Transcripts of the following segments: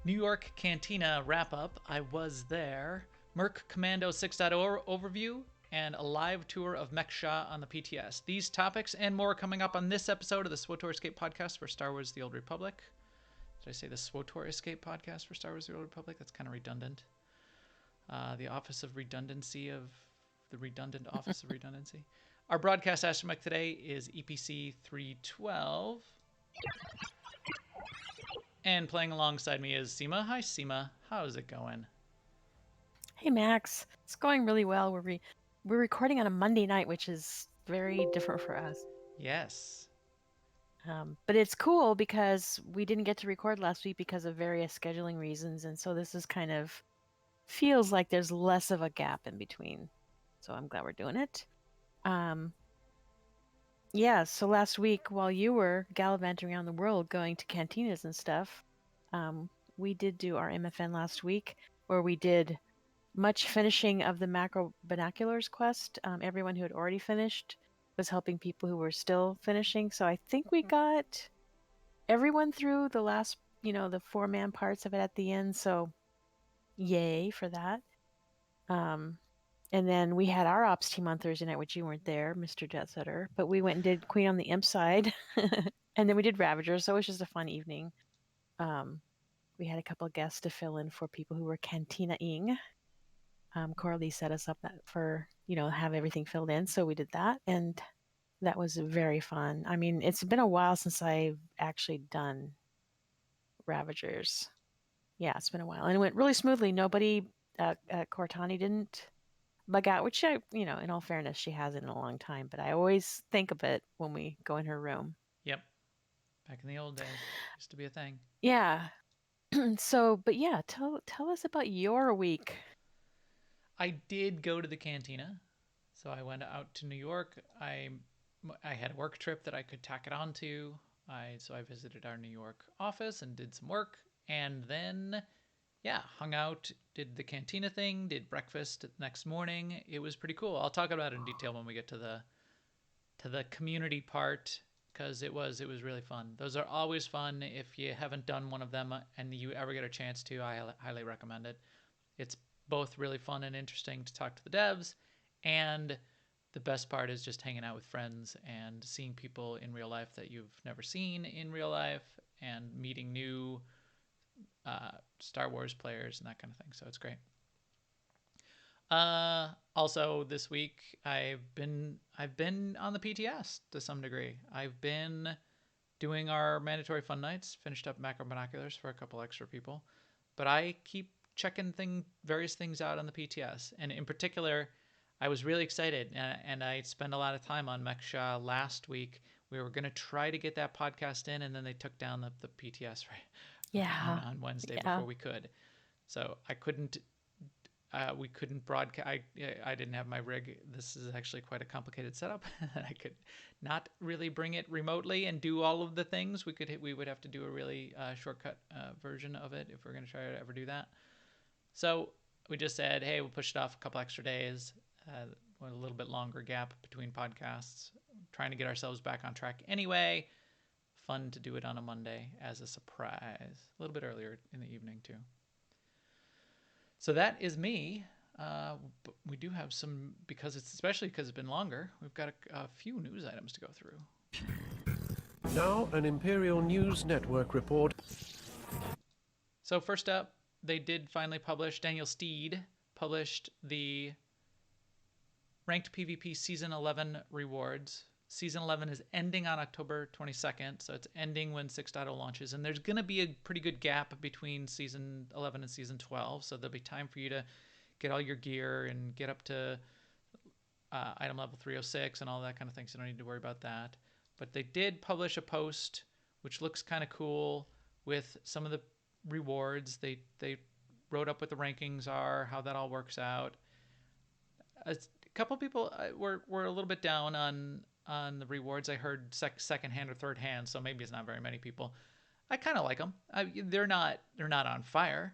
New York Cantina wrap-up. I was there. Merc Commando 6.0 overview, and a live tour of Mek-Sha on the PTS. These topics and more coming up on this episode of the SWTOR Escape podcast for Star Wars The Old Republic. Did I say the SWTOR Escape podcast for Star Wars The Old Republic? That's kind of redundant. The Office of Redundancy of the Redundant Office of Redundancy. Our broadcast astromech today is EPC 312. And playing alongside me is Seema. Hi, Seema. How's it going? Hey, Max. It's going really well. We're recording on a Monday night, which is very different for us. Yes. But it's cool because we didn't get to record last week because of various scheduling reasons, and so this is kind of feels like there's less of a gap in between. So I'm glad we're doing it. Yeah, so last week while you were gallivanting around the world going to cantinas and stuff, we did do our MFN last week where we did much finishing of the macro binoculars quest. Everyone who had already finished was helping people who were still finishing. So I think we got everyone through the last, the 4-man parts of it at the end. So yay for that. And then we had our ops team on Thursday night, which you weren't there, Mr. Jet Setter. But we went and did Queen on the Imp side. And then we did Ravagers. So it was just a fun evening. We had a couple of guests to fill in for people who were cantina-ing. Coralie set us up for, have everything filled in. So we did that. And that was very fun. I mean, it's been a while since I've actually done Ravagers. Yeah, it's been a while. And it went really smoothly. Nobody, Cortani didn't bug out, which in all fairness, she hasn't in a long time. But I always think of it when we go in her room. Yep. Back in the old days. Used to be a thing. Yeah. So, but yeah, tell us about your week. I did go to the cantina. So I went out to New York. I had a work trip that I could tack it on to. So I visited our New York office and did some work. And then, hung out, did the cantina thing, did breakfast the next morning. It was pretty cool. I'll talk about it in detail when we get to the community part, because it was really fun. Those are always fun. If you haven't done one of them and you ever get a chance to, I highly recommend it. It's both really fun and interesting to talk to the devs, and the best part is just hanging out with friends and seeing people in real life that you've never seen in real life, and meeting new Star Wars players and that kind of thing. So it's great. Also this week I've been on the PTS to some degree. I've been doing our mandatory fun nights, finished up macro binoculars for a couple extra people, but I keep checking various things out on the PTS, and in particular, I was really excited, and I spent a lot of time on Mek-Sha last week. We were going to try to get that podcast in, and then they took down the PTS on Wednesday before we could. So I couldn't. We couldn't broadcast. I didn't have my rig. This is actually quite a complicated setup. I could not really bring it remotely and do all of the things. We would have to do a really shortcut version of it if we're going to try to ever do that. So we just said, hey, we'll push it off a couple extra days, a little bit longer gap between podcasts, trying to get ourselves back on track anyway. Fun to do it on a Monday as a surprise, a little bit earlier in the evening too. So that is me. But we do have some, especially because it's been longer, we've got a few news items to go through. Now an Imperial News Network report. So first up, they did finally publish, Daniel Steed published the Ranked PvP Season 11 rewards. Season 11 is ending on October 22nd, so it's ending when 6.0 launches, and there's going to be a pretty good gap between Season 11 and Season 12, so there'll be time for you to get all your gear and get up to item level 306 and all that kind of thing, so you don't need to worry about that. But they did publish a post, which looks kind of cool, with some of the rewards. They wrote up what the rankings are, how that all works out. A couple people were a little bit down on the rewards. I heard second hand or third hand, so maybe it's not very many people. I kind of like them. They're not on fire,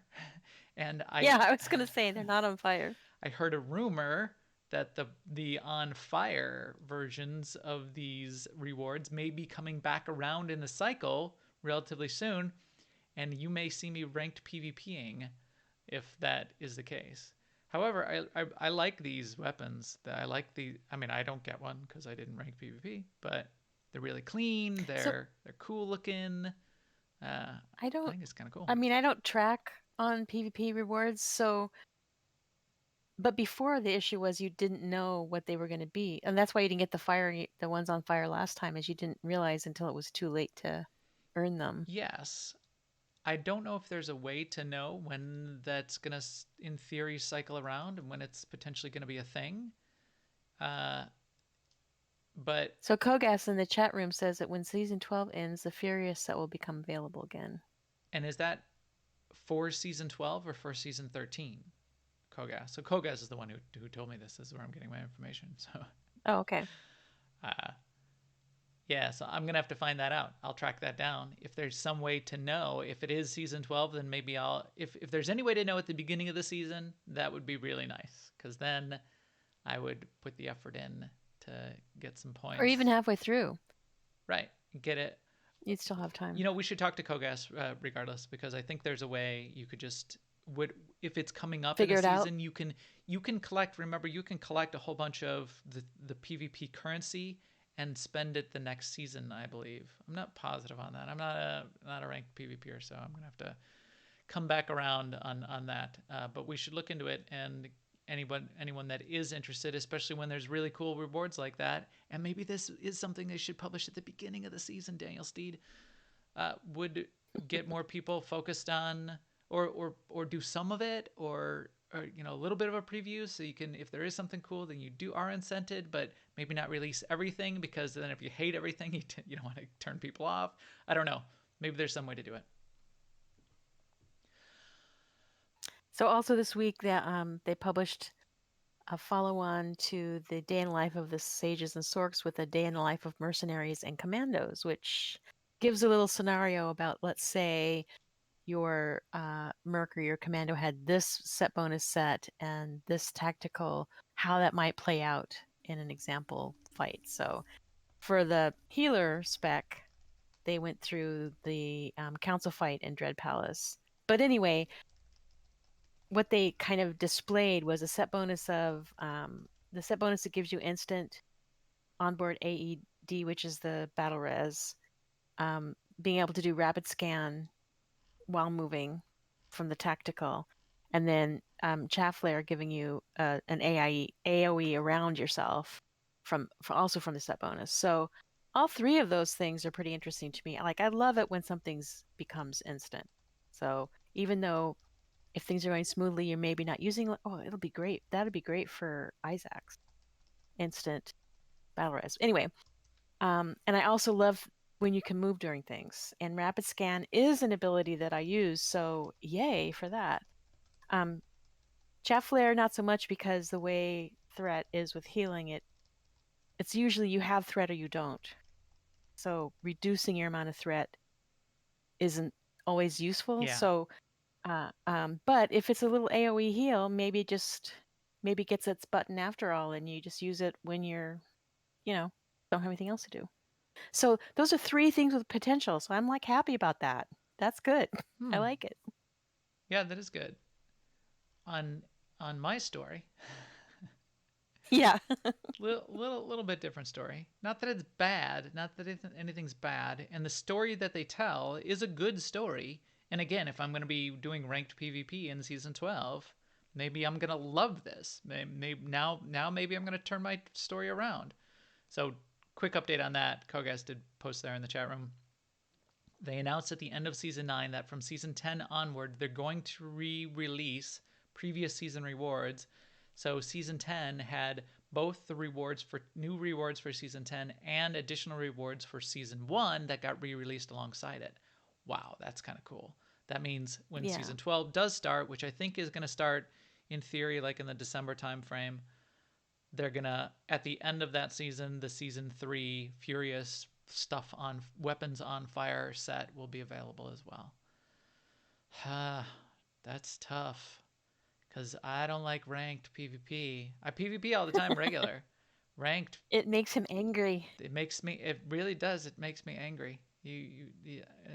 and I was gonna say they're not on fire. I heard a rumor that the on fire versions of these rewards may be coming back around in the cycle relatively soon, and you may see me ranked PvPing if that is the case. However, I like these weapons. I like the. I mean, I don't get one because I didn't rank PvP, but they're really clean. So They're cool looking. I I don't. think it's kind of cool. I mean, I don't track on PvP rewards, so. But before the issue was you didn't know what they were going to be, and that's why you didn't get the ones on fire last time, is you didn't realize until it was too late to earn them. Yes, I don't know if there's a way to know when that's gonna, in theory, cycle around and when it's potentially gonna be a thing. But So Kogas in the chat room says that when season 12 ends, the Furious set will become available again. and is that for season 12 or for season 13? Kogas. So Kogas is the one who told me this. This is where I'm getting my information. So Oh, okay. yeah, so I'm gonna have to find that out. I'll track that down. If there's some way to know if it is season 12, then maybe I'll. If there's any way to know at the beginning of the season, that would be really nice. Because then I would put the effort in to get some points. Or even halfway through. Right. Get it. You'd still have time. You know, we should talk to Kogas regardless, because I think there's a way you could just if it's coming up Figure in it a out. season, you can collect. Remember, you can collect a whole bunch of the PvP currency and spend it the next season. I believe. I'm not positive on that. I'm not a ranked PvPer, so I'm gonna have to come back around on that. But we should look into it, and anyone that is interested, especially when there's really cool rewards like that, and maybe this is something they should publish at the beginning of the season. Daniel Steed would get more people focused on, or do some of it, or you know, a little bit of a preview, so you can, if there is something cool, then you are incented, but maybe not release everything, because then if you hate everything, you don't want to turn people off. I don't know. Maybe there's some way to do it. So also this week they published a follow-on to the Day in the Life of the Sages and Sorks with a Day in the Life of Mercenaries and Commandos, which gives a little scenario about, let's say, your Merc or your Commando had this set bonus set and this tactical, how that might play out in an example fight. So for the healer spec, they went through the council fight in Dread Palace. But anyway, what they kind of displayed was a set bonus of the set bonus that gives you instant onboard AED, which is the battle res, being able to do rapid scan while moving from the tactical, and then Chaff Lair giving you an AOE around yourself also from the set bonus. So all three of those things are pretty interesting to me. Like, I love it when something becomes instant. So even though if things are going smoothly, you're maybe not using, it'll be great. That'd be great for Isaac's instant battle res. Anyway, and I also love when you can move during things. And rapid scan is an ability that I use, so yay for that. Chaff Flare, not so much, because the way threat is with healing, it's usually you have threat or you don't. So reducing your amount of threat isn't always useful. Yeah. So but if it's a little AoE heal, maybe gets its button after all, and you just use it when you're, don't have anything else to do. So those are three things with potential. So I'm like happy about that. That's good. I like it. Yeah, that is good. On my story, yeah, little bit different story. Not that it's bad, not that anything's bad, and the story that they tell is a good story. And again, if I'm going to be doing ranked PvP in season 12, maybe I'm going to love this. Maybe now maybe I'm going to turn my story around. So, quick update on that. Kogas did post there in the chat room. They announced at the end of season 9 that from season 10 onward, they're going to re-release previous season rewards. So season 10 had both the new rewards for season 10 and additional rewards for season 1 that got re-released alongside it. Wow, that's kind of cool. That means when season 12 does start, which I think is going to start in theory like in the December timeframe, they're gonna, at the end of that season, the season 3 Furious stuff on weapons on fire set will be available as well. That's tough, because I don't like ranked PvP. I PvP all the time regular. Ranked, it makes him angry. it really does, it makes me angry.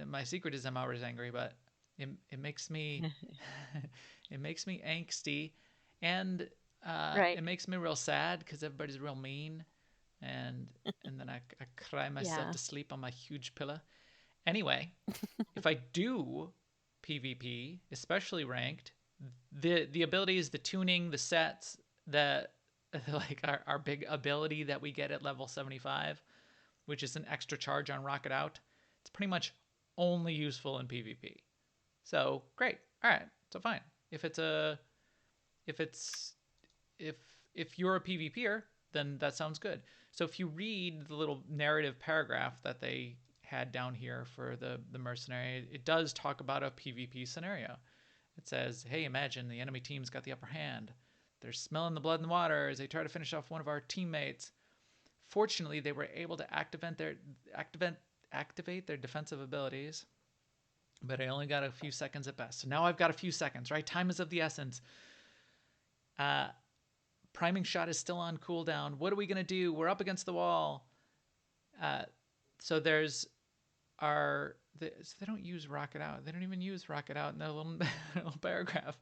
My secret is I'm always angry, but it makes me it makes me angsty, and Right. it makes me real sad because everybody's real mean, and then I cry myself Yeah. to sleep on my huge pillow. Anyway, if I do PvP, especially ranked, the abilities, the tuning, the sets, the like our big ability that we get at level 75, which is an extra charge on Rocket Out, it's pretty much only useful in PvP. So great. All right. So fine. If it's a if it's if you're a PvPer, then that sounds good. So if you read the little narrative paragraph that they had down here for the mercenary, it does talk about a PvP scenario. It says, "Hey, imagine the enemy team's got the upper hand. They're smelling the blood in the water as they try to finish off one of our teammates. Fortunately, they were able to activate their defensive abilities, but I only got a few seconds at best. So now I've got a few seconds, right? Time is of the essence. Priming shot is still on cooldown. What are we going to do? We're up against the wall." So there's so they don't use Rocket Out. They don't even use Rocket Out in their little, little paragraph,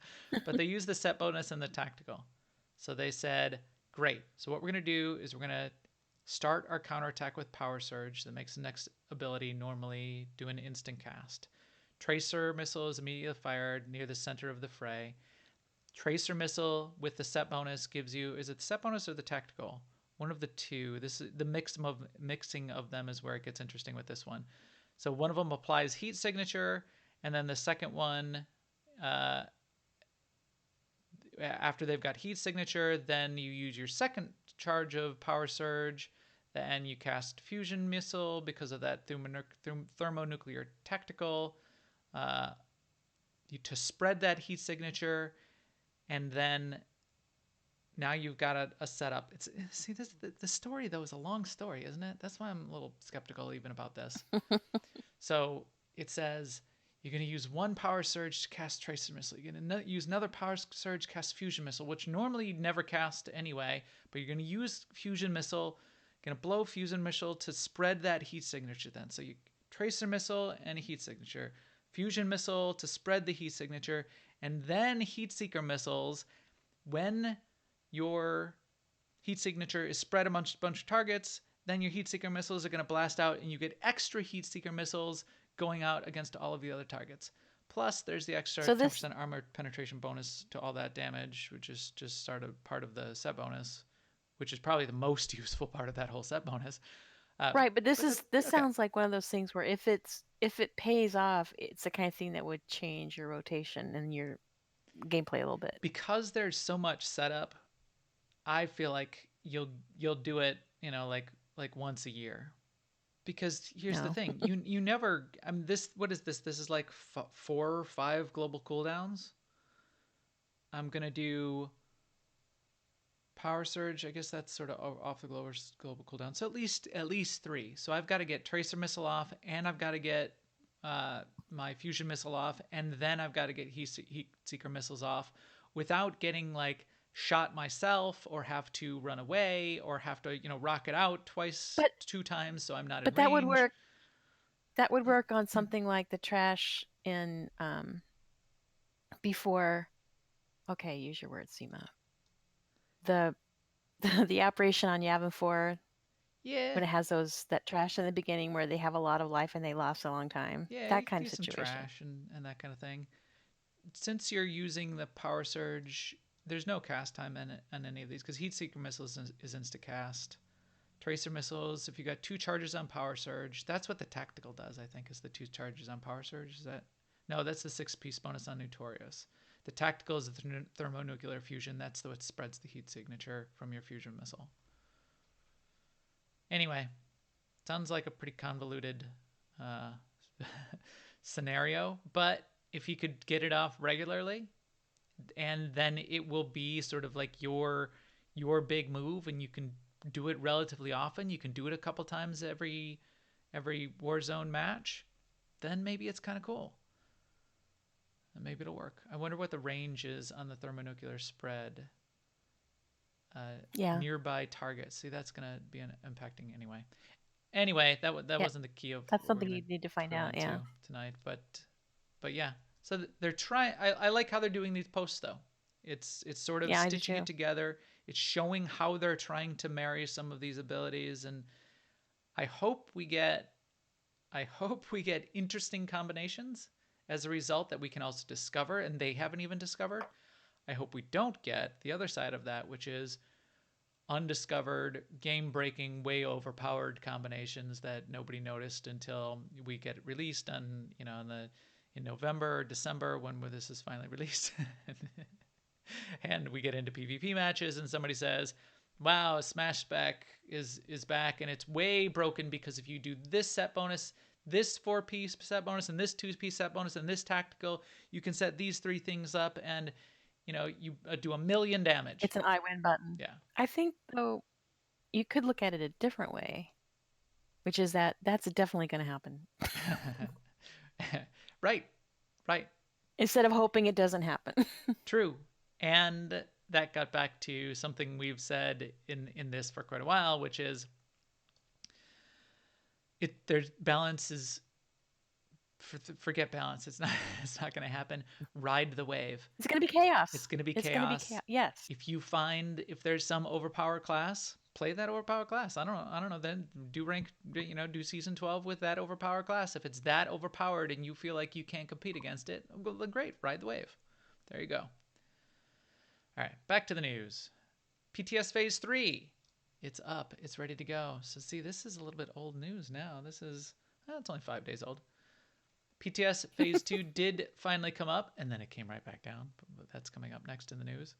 but they use the set bonus and the tactical. So they said, great. So what we're going to do is we're going to start our counterattack with Power Surge that makes the next ability normally do an instant cast. Tracer missile is immediately fired near the center of the fray. Tracer missile with the set bonus gives you, is it the set bonus or the tactical? One of the two. This is the mixing of them is where it gets interesting with this one. So one of them applies heat signature, and then the second one, after they've got heat signature, then you use your second charge of Power Surge, then you cast Fusion Missile because of that thermonuclear tactical to spread that heat signature, and then now you've got a setup. The story though is a long story, isn't it? That's why I'm a little skeptical even about this. So it says you're going to use one Power Surge to cast Tracer Missile. You're going to use another Power Surge to cast Fusion Missile, which normally you'd never cast anyway, but you're going to use Fusion Missile, going to blow Fusion Missile to spread that heat signature then. So you Tracer Missile and a heat signature. Fusion Missile to spread the heat signature, and then Heat Seeker Missiles when your heat signature is spread amongst a bunch of targets, then your heat seeker missiles are going to blast out and you get extra heat seeker missiles going out against all of the other targets. Plus, there's the extra 10% armor penetration bonus to all that damage, which is just sort of part of the set bonus, which is probably the most useful part of that whole set bonus. Right, but this sounds like one of those things where if it pays off, it's the kind of thing that would change your rotation and your gameplay a little bit. Because there's so much setup, I feel like you'll do it, like once a year. Because here's the thing, you never. What is this? This is like 4 or 5 global cooldowns. I'm gonna do Power Surge. I guess that's sort of off the global cooldown. So at least 3. So I've got to get Tracer Missile off, and I've got to get my Fusion Missile off, and then I've got to get Heat Seeker Missiles off without getting like shot myself or have to run away or have to rocket out 2 times so I'm not in range. But that would work on something like the trash in before, okay, use your words, Seema. The operation on Yavin 4, yeah, when it has that trash in the beginning where they have a lot of life and they last a long time. Yeah, that kind of some situation. Trash and that kind of thing. Since you're using the Power Surge, there's no cast time on any of these because Heat Seeker Missiles is insta cast. Tracer Missiles, if you got 2 charges on Power Surge, that's what the tactical does. I think is the 2 charges on Power Surge. Is that? No, that's the 6-piece bonus on Notorious. The tactical is the thermonuclear fusion. That's what spreads the heat signature from your fusion missile. Anyway, sounds like a pretty convoluted scenario, but if you could get it off regularly, and then it will be sort of like your big move, and you can do it relatively often. You can do it a couple times every Warzone match. Then maybe it's kind of cool. And maybe it'll work. I wonder what the range is on the thermonuclear spread. Nearby targets. See, that's going to be impacting anyway. Anyway, that wasn't the key of. That's something you need to find out. Yeah. Tonight, but yeah, So they're trying. I like how they're doing these posts though. It's sort of stitching it together. It's showing how they're trying to marry some of these abilities, and I hope we get interesting combinations as a result that we can also discover and they haven't even discovered. I hope we don't get the other side of that, which is undiscovered, game-breaking, way overpowered combinations that nobody noticed until we get it released on, in November or December when this is finally released. And we get into PvP matches and somebody says, wow, Smash Spec is back and it's way broken because if you do this set bonus, this 4-piece set bonus, and this 2-piece set bonus, and this tactical, you can set these 3 things up and you do 1,000,000 damage. It's an I win button. Yeah. I think, though, you could look at it a different way, which is that's definitely going to happen. Right. Instead of hoping it doesn't happen. True. And that got back to something we've said in this for quite a while, which is there's balance is forget balance. It's not going to happen. Ride the wave. It's going to be chaos. It's going to be chaos. Yes. If there's some overpowered class, play that overpowered class. I don't know. Then do season 12 with that overpowered class. If it's that overpowered and you feel like you can't compete against it, well, then great. Ride the wave. There you go. All right, back to the news. PTS Phase 3. It's up. It's ready to go. So see, this is a little bit old news now. It's only 5 days old. PTS Phase 2 did finally come up, and then it came right back down. But that's coming up next in the news.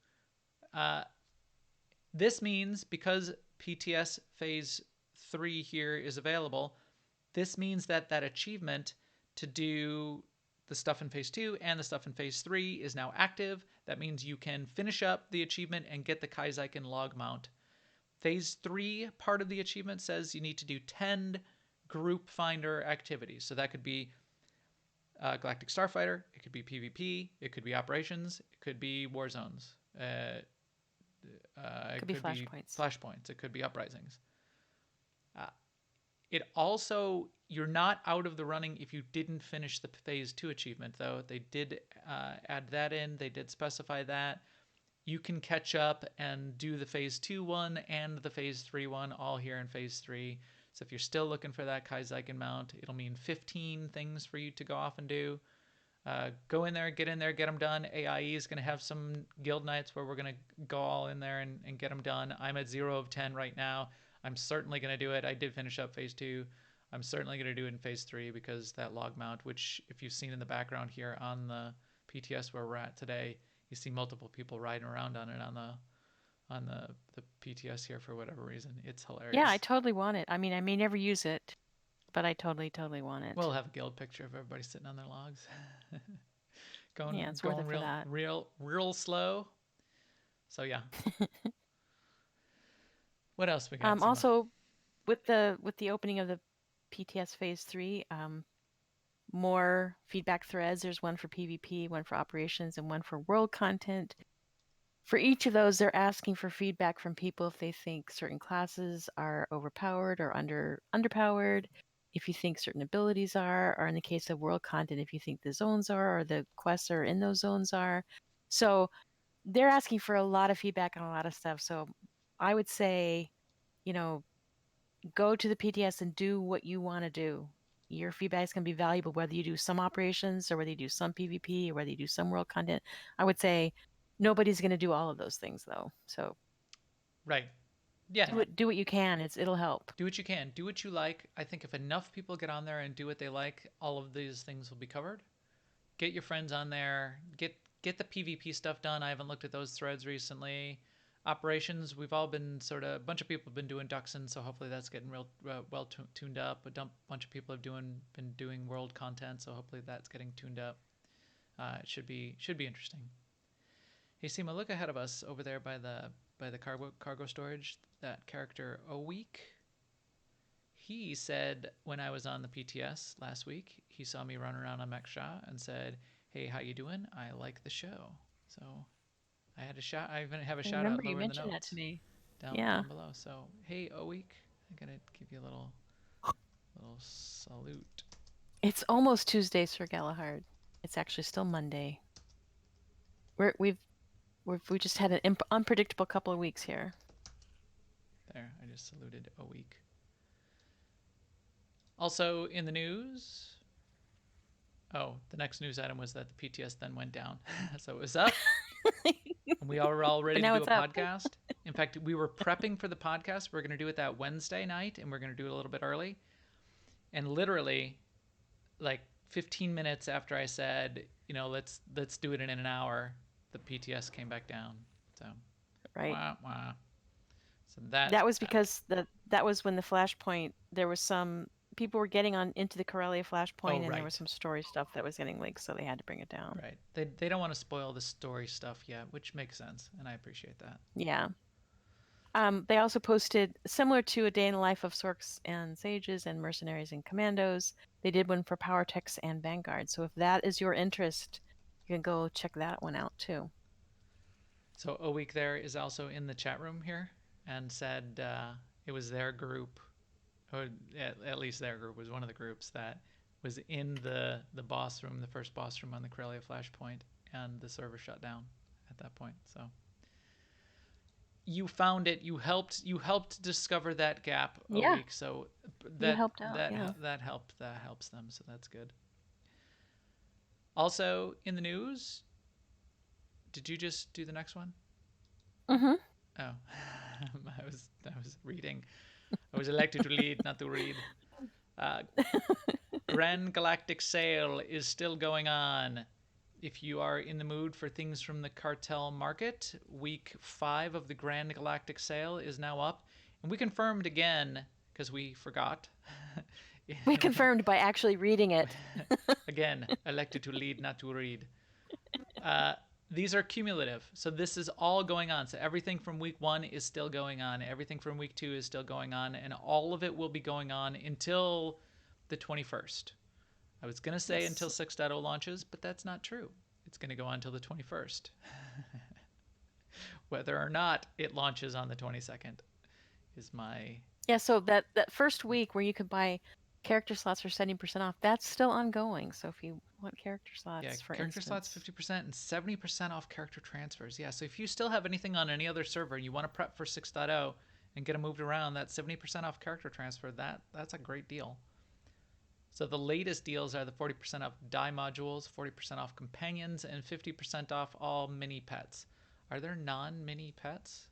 This means because PTS Phase 3 here is available, this means that achievement to do the stuff in Phase 2 and the stuff in Phase 3 is now active. That means you can finish up the achievement and get the Kaizyken log mount. Phase 3 part of the achievement says you need to do 10 group finder activities. So that could be Galactic Starfighter, it could be PvP, it could be operations, it could be war zones. It could be flashpoints. It could be uprisings. It also, you're not out of the running if you didn't finish the Phase 2 achievement, though. They did add that in. They did specify that. You can catch up and do the Phase 2 one and the Phase 3 one all here in Phase 3. So if you're still looking for that Kaizyken mount, it'll mean 15 things for you to go off and do. Go in there, get them done. AIE is going to have some guild nights where we're going to go all in there and get them done. I'm at 0 of 10 right now. I'm certainly going to do it. I did finish up Phase 2. I'm certainly going to do it in Phase 3 because that log mount, which if you've seen in the background here on the PTS where we're at today, you see multiple people riding around on it on the PTS here for whatever reason. It's hilarious. Yeah, I totally want it. I mean, I may never use it, but I totally want it. We'll have a guild picture of everybody sitting on their logs. going real slow. So yeah. What else we got? Also, with the opening of the PTS Phase 3, more feedback threads. There's one for PvP, one for operations, and one for world content. For each of those, they're asking for feedback from people if they think certain classes are overpowered or underpowered, if you think certain abilities are, or in the case of world content, if you think the zones are or the quests are in those zones are. So they're asking for a lot of feedback on a lot of stuff. So I would say, go to the PTS and do what you want to do. Your feedback is going to be valuable, whether you do some operations or whether you do some PvP or whether you do some world content. I would say nobody's going to do all of those things, though. So, right. Yeah. Do what you can. It'll help. Do what you can. Do what you like. I think if enough people get on there and do what they like, all of these things will be covered. Get your friends on there. Get the PvP stuff done. I haven't looked at those threads recently. Operations, we've all been a bunch of people have been doing Duxon, so hopefully that's getting real well tuned up. A bunch of people have been doing world content, so hopefully that's getting tuned up. It should be interesting. Hey Seema, look ahead of us over there by the cargo storage. That character Oweek. He said when I was on the PTS last week, he saw me run around on Mek-Sha and said, "Hey, how you doing? I like the show." So I had a shout. I even have a shout out lower in the notes. You mentioned that to me. Down below. So hey, Oweek, I'm gonna give you a little salute. It's almost Tuesday, Sir Galahad. It's actually still Monday. We just had an unpredictable couple of weeks here. There, I just saluted a week. Also in the news, the next news item was that the PTS then went down. So it was up, and we were all ready to do a podcast. In fact, we were prepping for the podcast. We're going to do it that Wednesday night, and we're going to do it a little bit early. And literally, like 15 minutes after I said, let's do it in an hour, the PTS came back down. So, right. Wah. So that was because that was when the Flashpoint, there was some people were getting on into the Corellia Flashpoint, and there was some story stuff that was getting leaked, so they had to bring it down. Right. They don't want to spoil the story stuff yet, which makes sense, and I appreciate that. Yeah. They also posted, similar to A Day in the Life of Sorks and Sages and Mercenaries and Commandos, they did one for Power Techs and Vanguard. So if that is your interest, you can go check that one out too. So a week there is also in the chat room here and said it was their group, or at least their group was one of the groups that was in the boss room, the first boss room on the Corellia Flashpoint, and the server shut down at that point. So you found it. You helped discover that gap a week. So that helped out. That helps them. So that's good. Also in the news, did you just do the next one? Mm-hmm. Oh, I was reading. I was elected to lead, not to read. Grand Galactic sale is still going on. If you are in the mood for things from the cartel market, week 5 of the Grand Galactic sale is now up. And we confirmed again, because we forgot. We confirmed by actually reading it. Again, elected to lead, not to read. These are cumulative. So this is all going on. So everything from week 1 is still going on. Everything from week 2 is still going on. And all of it will be going on until the 21st. I was going to say until 6.0 launches, but that's not true. It's going to go on until the 21st. Whether or not it launches on the 22nd is my... Yeah, so that first week where you could buy character slots for 70% off, that's still ongoing. So if you want character slots, for character instance, slots 50% and 70% off character transfers. Yeah, so if you still have anything on any other server and you want to prep for 6.0 and get them moved around, that 70% off character transfer, that's a great deal. So the latest deals are the 40% off die modules, 40% off companions, and 50% off all mini pets. Are there non-mini pets?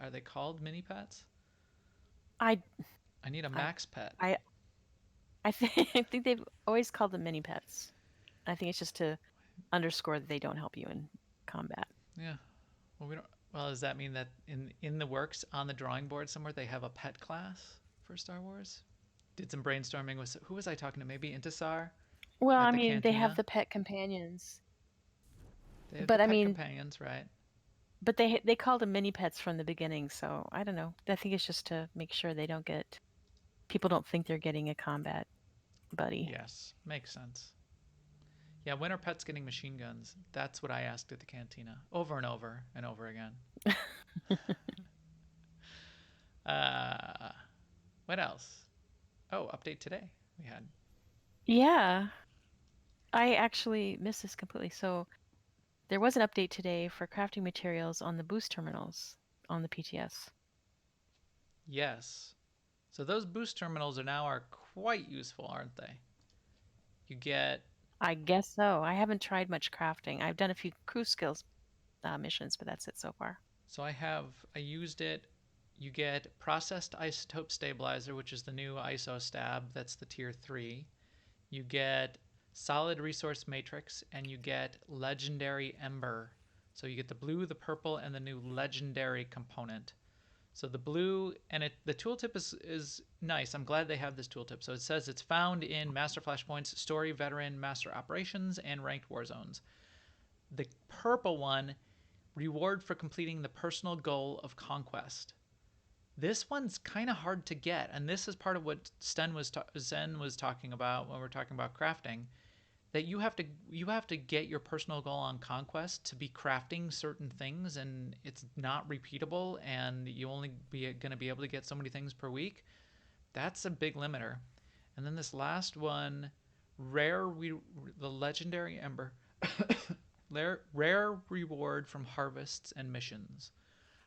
Are they called mini pets? I need a max pet. I think they've always called them mini pets. I think it's just to underscore that they don't help you in combat. Yeah. Well, does that mean that in the works on the drawing board somewhere they have a pet class for Star Wars? Did some brainstorming with who was I talking to? Maybe Intisar? Well, I mean, Cantina? They have the pet companions. They have the pet companions, right? But they called them mini pets from the beginning, so I don't know. I think it's just to make sure they don't get... people don't think they're getting a combat buddy. Yes, makes sense. Yeah, when are pets getting machine guns? That's what I asked at the Cantina over and over and over again. What else? Oh, update today we had. Yeah. I actually missed this completely. So there was an update today for crafting materials on the boost terminals on the PTS. Yes. So those boost terminals are quite useful, aren't they? You get... I guess so. I haven't tried much crafting. I've done a few crew skills missions, but that's it so far. So I used it. You get processed isotope stabilizer, which is the new ISO stab. That's the tier 3. You get solid resource matrix, and you get legendary ember. So you get the blue, the purple, and the new legendary component. So the blue, and the tooltip is nice. I'm glad they have this tooltip. So it says it's found in Master Flashpoints, Story, Veteran, Master Operations, and Ranked War Zones. The purple one, reward for completing the personal goal of conquest. This one's kind of hard to get, and this is part of what Zen was talking about when we're talking about crafting, that you have to get your personal goal on conquest to be crafting certain things, and it's not repeatable, and you only going to be able to get so many things per week. That's a big limiter. And then this last one, the legendary ember. Rare reward from harvests and missions.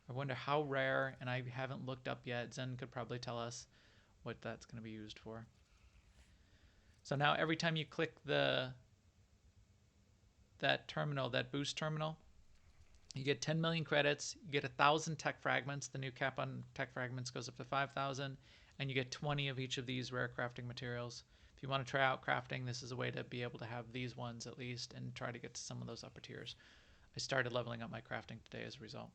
I wonder how rare, and I haven't looked up yet. Zen could probably tell us what that's going to be used for. So now every time you click that boost terminal, you get 10 million credits, you get 1,000 tech fragments. The new cap on tech fragments goes up to 5,000, and you get 20 of each of these rare crafting materials. If you want to try out crafting, this is a way to be able to have these ones at least and try to get to some of those upper tiers. I started leveling up my crafting today as a result.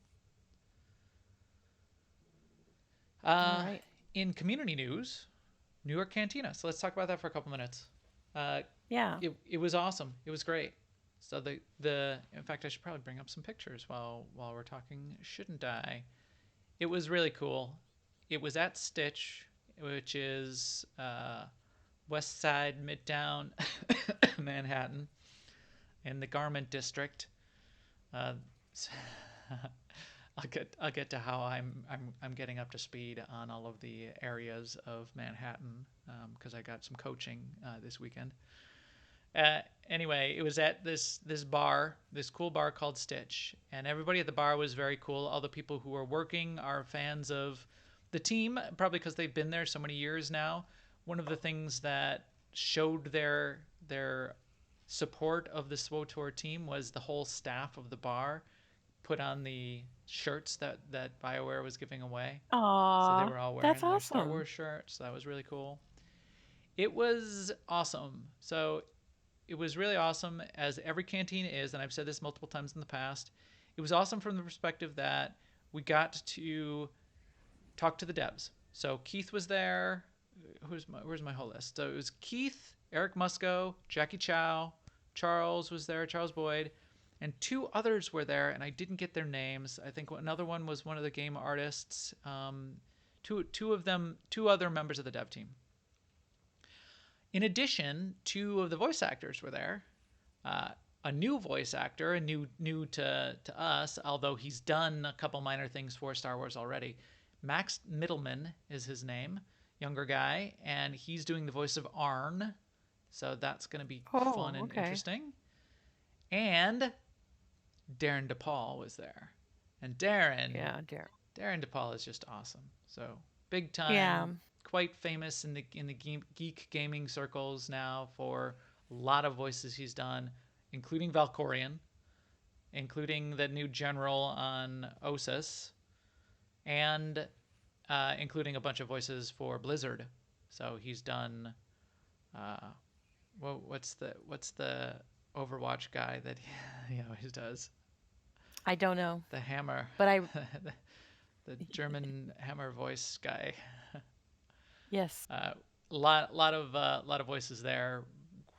All right. In community news, New York Cantina. So let's talk about that for a couple minutes. Yeah. It was awesome. It was great. So in fact, I should probably bring up some pictures while we're talking, shouldn't I? It was really cool. It was at Stitch, which is West Side, Midtown, Manhattan, in the Garment District. I'll get to how I'm getting up to speed on all of the areas of Manhattan because I got some coaching this weekend. Anyway, it was at this bar, this cool bar called Stitch, and everybody at the bar was very cool. All the people who are working are fans of the team, probably because they've been there so many years now. One of the things that showed their support of the SWTOR team was the whole staff of the bar put on the shirts that BioWare was giving away. So they Aww, were all wearing that's their Star awesome. Wars shirts. So that was really cool. It was awesome. So it was really awesome, as every canteen is, and I've said this multiple times in the past. It was awesome from the perspective that we got to talk to the devs. So Keith was there. Where's my whole list? So it was Keith, Eric Musco, Jackie Chow, Charles was there, Charles Boyd, and two others were there, and I didn't get their names. I think another one was one of the game artists. Two other members of the dev team. In addition, two of the voice actors were there. A new voice actor, a new to us, although he's done a couple minor things for Star Wars already. Max Mittleman is his name, younger guy, and he's doing the voice of Arn. So that's going to be fun and interesting. And Darren DePaul was there. And Darren DePaul is just awesome. So big time, quite famous in the geek gaming circles now for a lot of voices he's done, including Valkorion, including the new general on Ossus, and including a bunch of voices for Blizzard. So he's done what's the Overwatch guy that he always does? I don't know. The Hammer. But the German Hammer voice guy. Yes. Lot of voices there.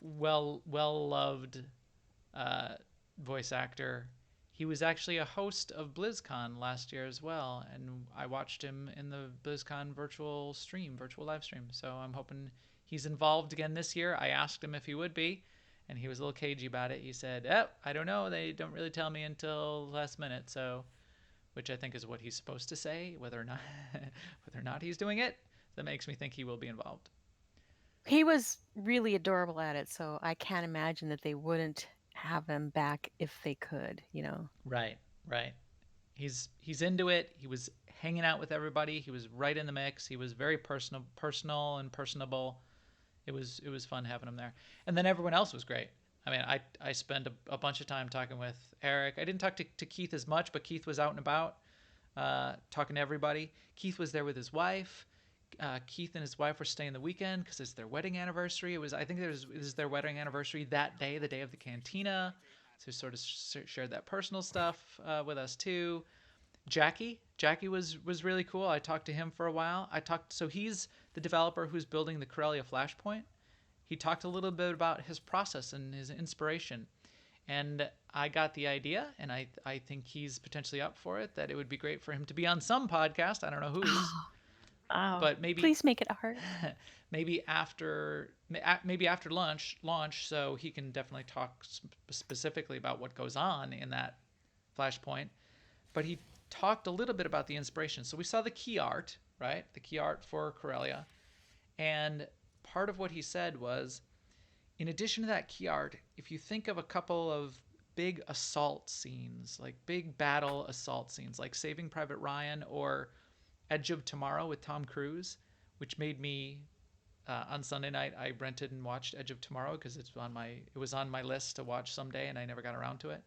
Well loved voice actor. He was actually a host of BlizzCon last year as well, and I watched him in the BlizzCon virtual live stream. So I'm hoping he's involved again this year. I asked him if he would be, and he was a little cagey about it. He said, I don't know. They don't really tell me until last minute. So, which I think is what he's supposed to say. Whether or not he's doing it, that makes me think he will be involved. He was really adorable at it, so I can't imagine that they wouldn't have him back if they could, Right. He's into it. He was hanging out with everybody. He was right in the mix. He was very personal and personable. It was fun having him there. And then everyone else was great. I mean, I spent a bunch of time talking with Eric. I didn't talk to Keith as much, but Keith was out and about talking to everybody. Keith was there with his wife. Keith and his wife were staying the weekend because it's their wedding anniversary. I think it was their wedding anniversary that day, the day of the Cantina. So sort of shared that personal stuff with us too. Jackie was really cool. I talked to him for a while. So he's the developer who's building the Corellia Flashpoint. He talked a little bit about his process and his inspiration. And I got the idea, and I think he's potentially up for it, that it would be great for him to be on some podcast. I don't know whose. But maybe please make it art. maybe after launch, so he can definitely talk specifically about what goes on in that Flashpoint. But he talked a little bit about the inspiration. So we saw the key art, right? The key art for Corellia. And part of what he said was, in addition to that key art, if you think of a couple of big assault scenes, like big battle assault scenes, like Saving Private Ryan or Edge of Tomorrow with Tom Cruise, which made me on Sunday night I rented and watched Edge of Tomorrow because it was on my list to watch someday and I never got around to it.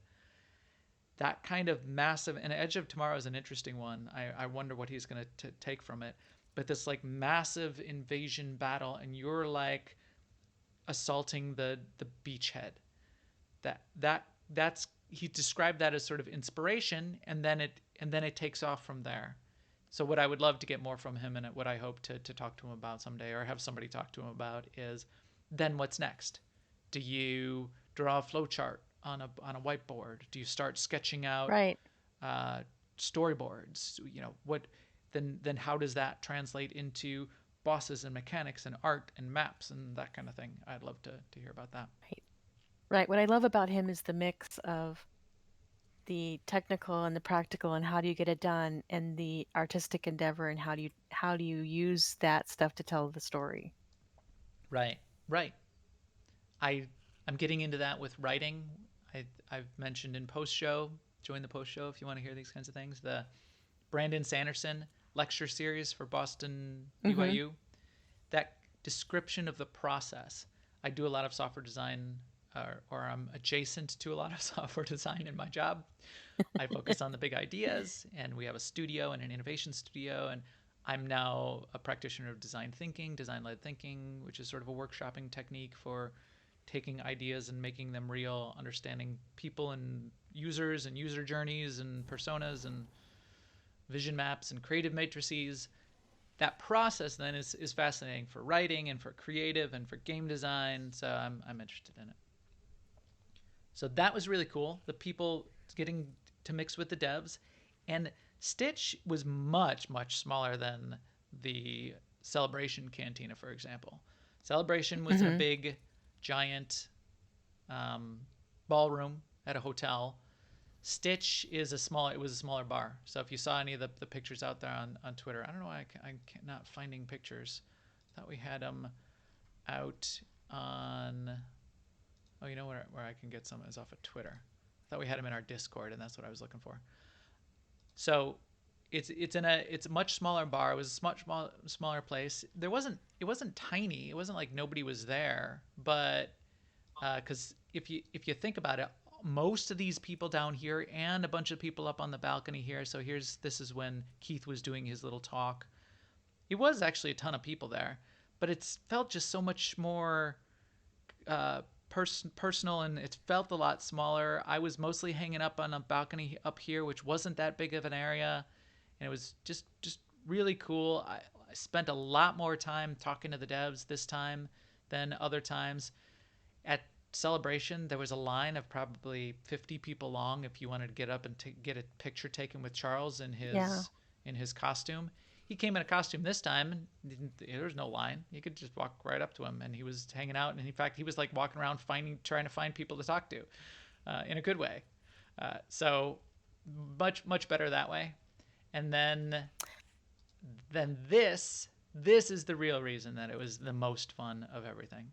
That kind of massive, and Edge of Tomorrow is an interesting one. I wonder what he's going to take from it. But this like massive invasion battle, and you're like assaulting the beachhead. That's he described that as sort of inspiration, and then it takes off from there. So what I would love to get more from him, and what I hope to talk to him about someday, or have somebody talk to him about, is then what's next? Do you draw a flow chart on a whiteboard? Do you start sketching out Right. storyboards? What then how does that translate into bosses and mechanics and art and maps and that kind of thing? I'd love to hear about that. Right. What I love about him is the mix of the technical and the practical and how do you get it done, and the artistic endeavor and how do you use that stuff to tell the story. Right. I'm getting into that with writing. I've mentioned in post show, join the post show if you want to hear these kinds of things. The Brandon Sanderson lecture series for Boston BYU. That description of the process. I do a lot of software design, or I'm adjacent to a lot of software design in my job. I focus on the big ideas, and we have a studio and an innovation studio, and I'm now a practitioner of design thinking, design-led thinking, which is sort of a workshopping technique for taking ideas and making them real, understanding people and users and user journeys and personas and vision maps and creative matrices. That process then is fascinating for writing and for creative and for game design. So I'm interested in it. So that was really cool. The people getting to mix with the devs. And Stitch was much, much smaller than the Celebration Cantina, for example. Celebration was in a big, giant ballroom at a hotel. Stitch is it was a smaller bar. So if you saw any of the pictures out there on Twitter, I don't know why I'm not finding pictures. I thought we had them out on, oh, you know where I can get some is off of Twitter. I thought we had them in our Discord, and that's what I was looking for. So it's a much smaller bar. It was a much smaller place. It wasn't tiny. It wasn't like nobody was there, but because if you think about it, most of these people down here and a bunch of people up on the balcony here. So this is when Keith was doing his little talk. It was actually a ton of people there, but it felt just so much more personal, and it felt a lot smaller. I was mostly hanging up on a balcony up here, which wasn't that big of an area, and it was just really cool. I spent a lot more time talking to the devs this time than other times. At Celebration, there was a line of probably 50 people long if you wanted to get up and get a picture taken with Charles in his costume. He came in a costume this time, and there was no line. You could just walk right up to him, and he was hanging out. And in fact, he was like walking around trying to find people to talk to, in a good way. So much better that way. And then this is the real reason that it was the most fun of everything.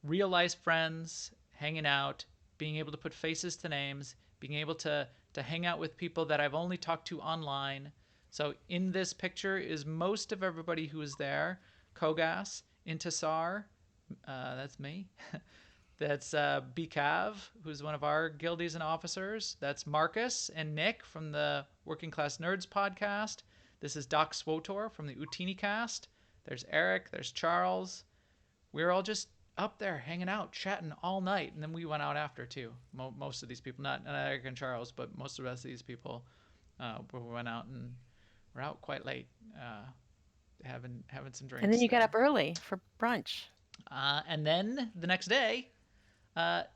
Real life friends, hanging out, being able to put faces to names, being able to hang out with people that I've only talked to online. So in this picture is most of everybody who is there. Kogas, Intisar, that's me. That's Bikav, who's one of our guildies and officers. That's Marcus and Nick from the Working Class Nerds podcast. This is Doc SWTOR from the Utini cast. There's Eric, there's Charles. We're all just up there hanging out, chatting all night. And then we went out after too. Most of these people, not Eric and Charles, but most of the rest of these people, we went out and we're out quite late, having some drinks. And then you got up early for brunch. And then the next day,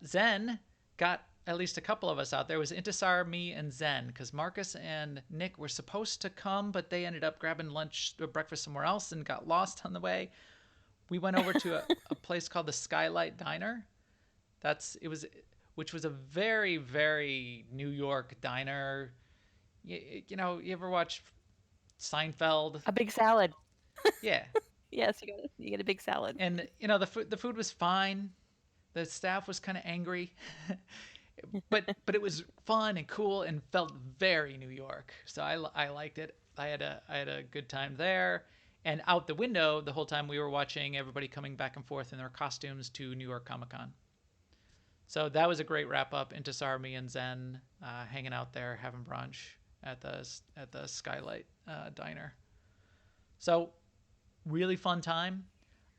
Zen got at least a couple of us out there. It was Intisar, me, and Zen, because Marcus and Nick were supposed to come, but they ended up grabbing lunch or breakfast somewhere else and got lost on the way. We went over to a place called the Skylight Diner. Which was a very, very New York diner. You ever watch Seinfeld? A big salad. Yeah. Yes, you get a big salad. And the food was fine. The staff was kind of angry, but it was fun and cool and felt very New York. So I liked it. I had a good time there. And out the window, the whole time we were watching everybody coming back and forth in their costumes to New York Comic Con. So that was a great wrap up. Intisar, me, and Zen hanging out there having brunch at the Skylight Diner. So really fun time.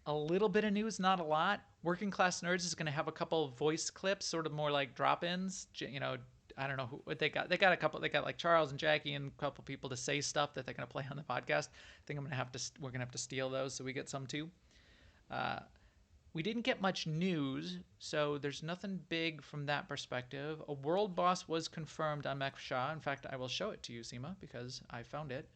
A little bit of news, not a lot. Working Class Nerds is going to have a couple of voice clips, sort of more like drop-ins. You know, I don't know what they got. They got a couple. They got like Charles and Jackie and a couple people to say stuff that they're going to play on the podcast. I think we're going to have to steal those so we get some too. We didn't get much news, so there's nothing big from that perspective. A world boss was confirmed on Mek-Sha. In fact, I will show it to you, Seema, because I found it.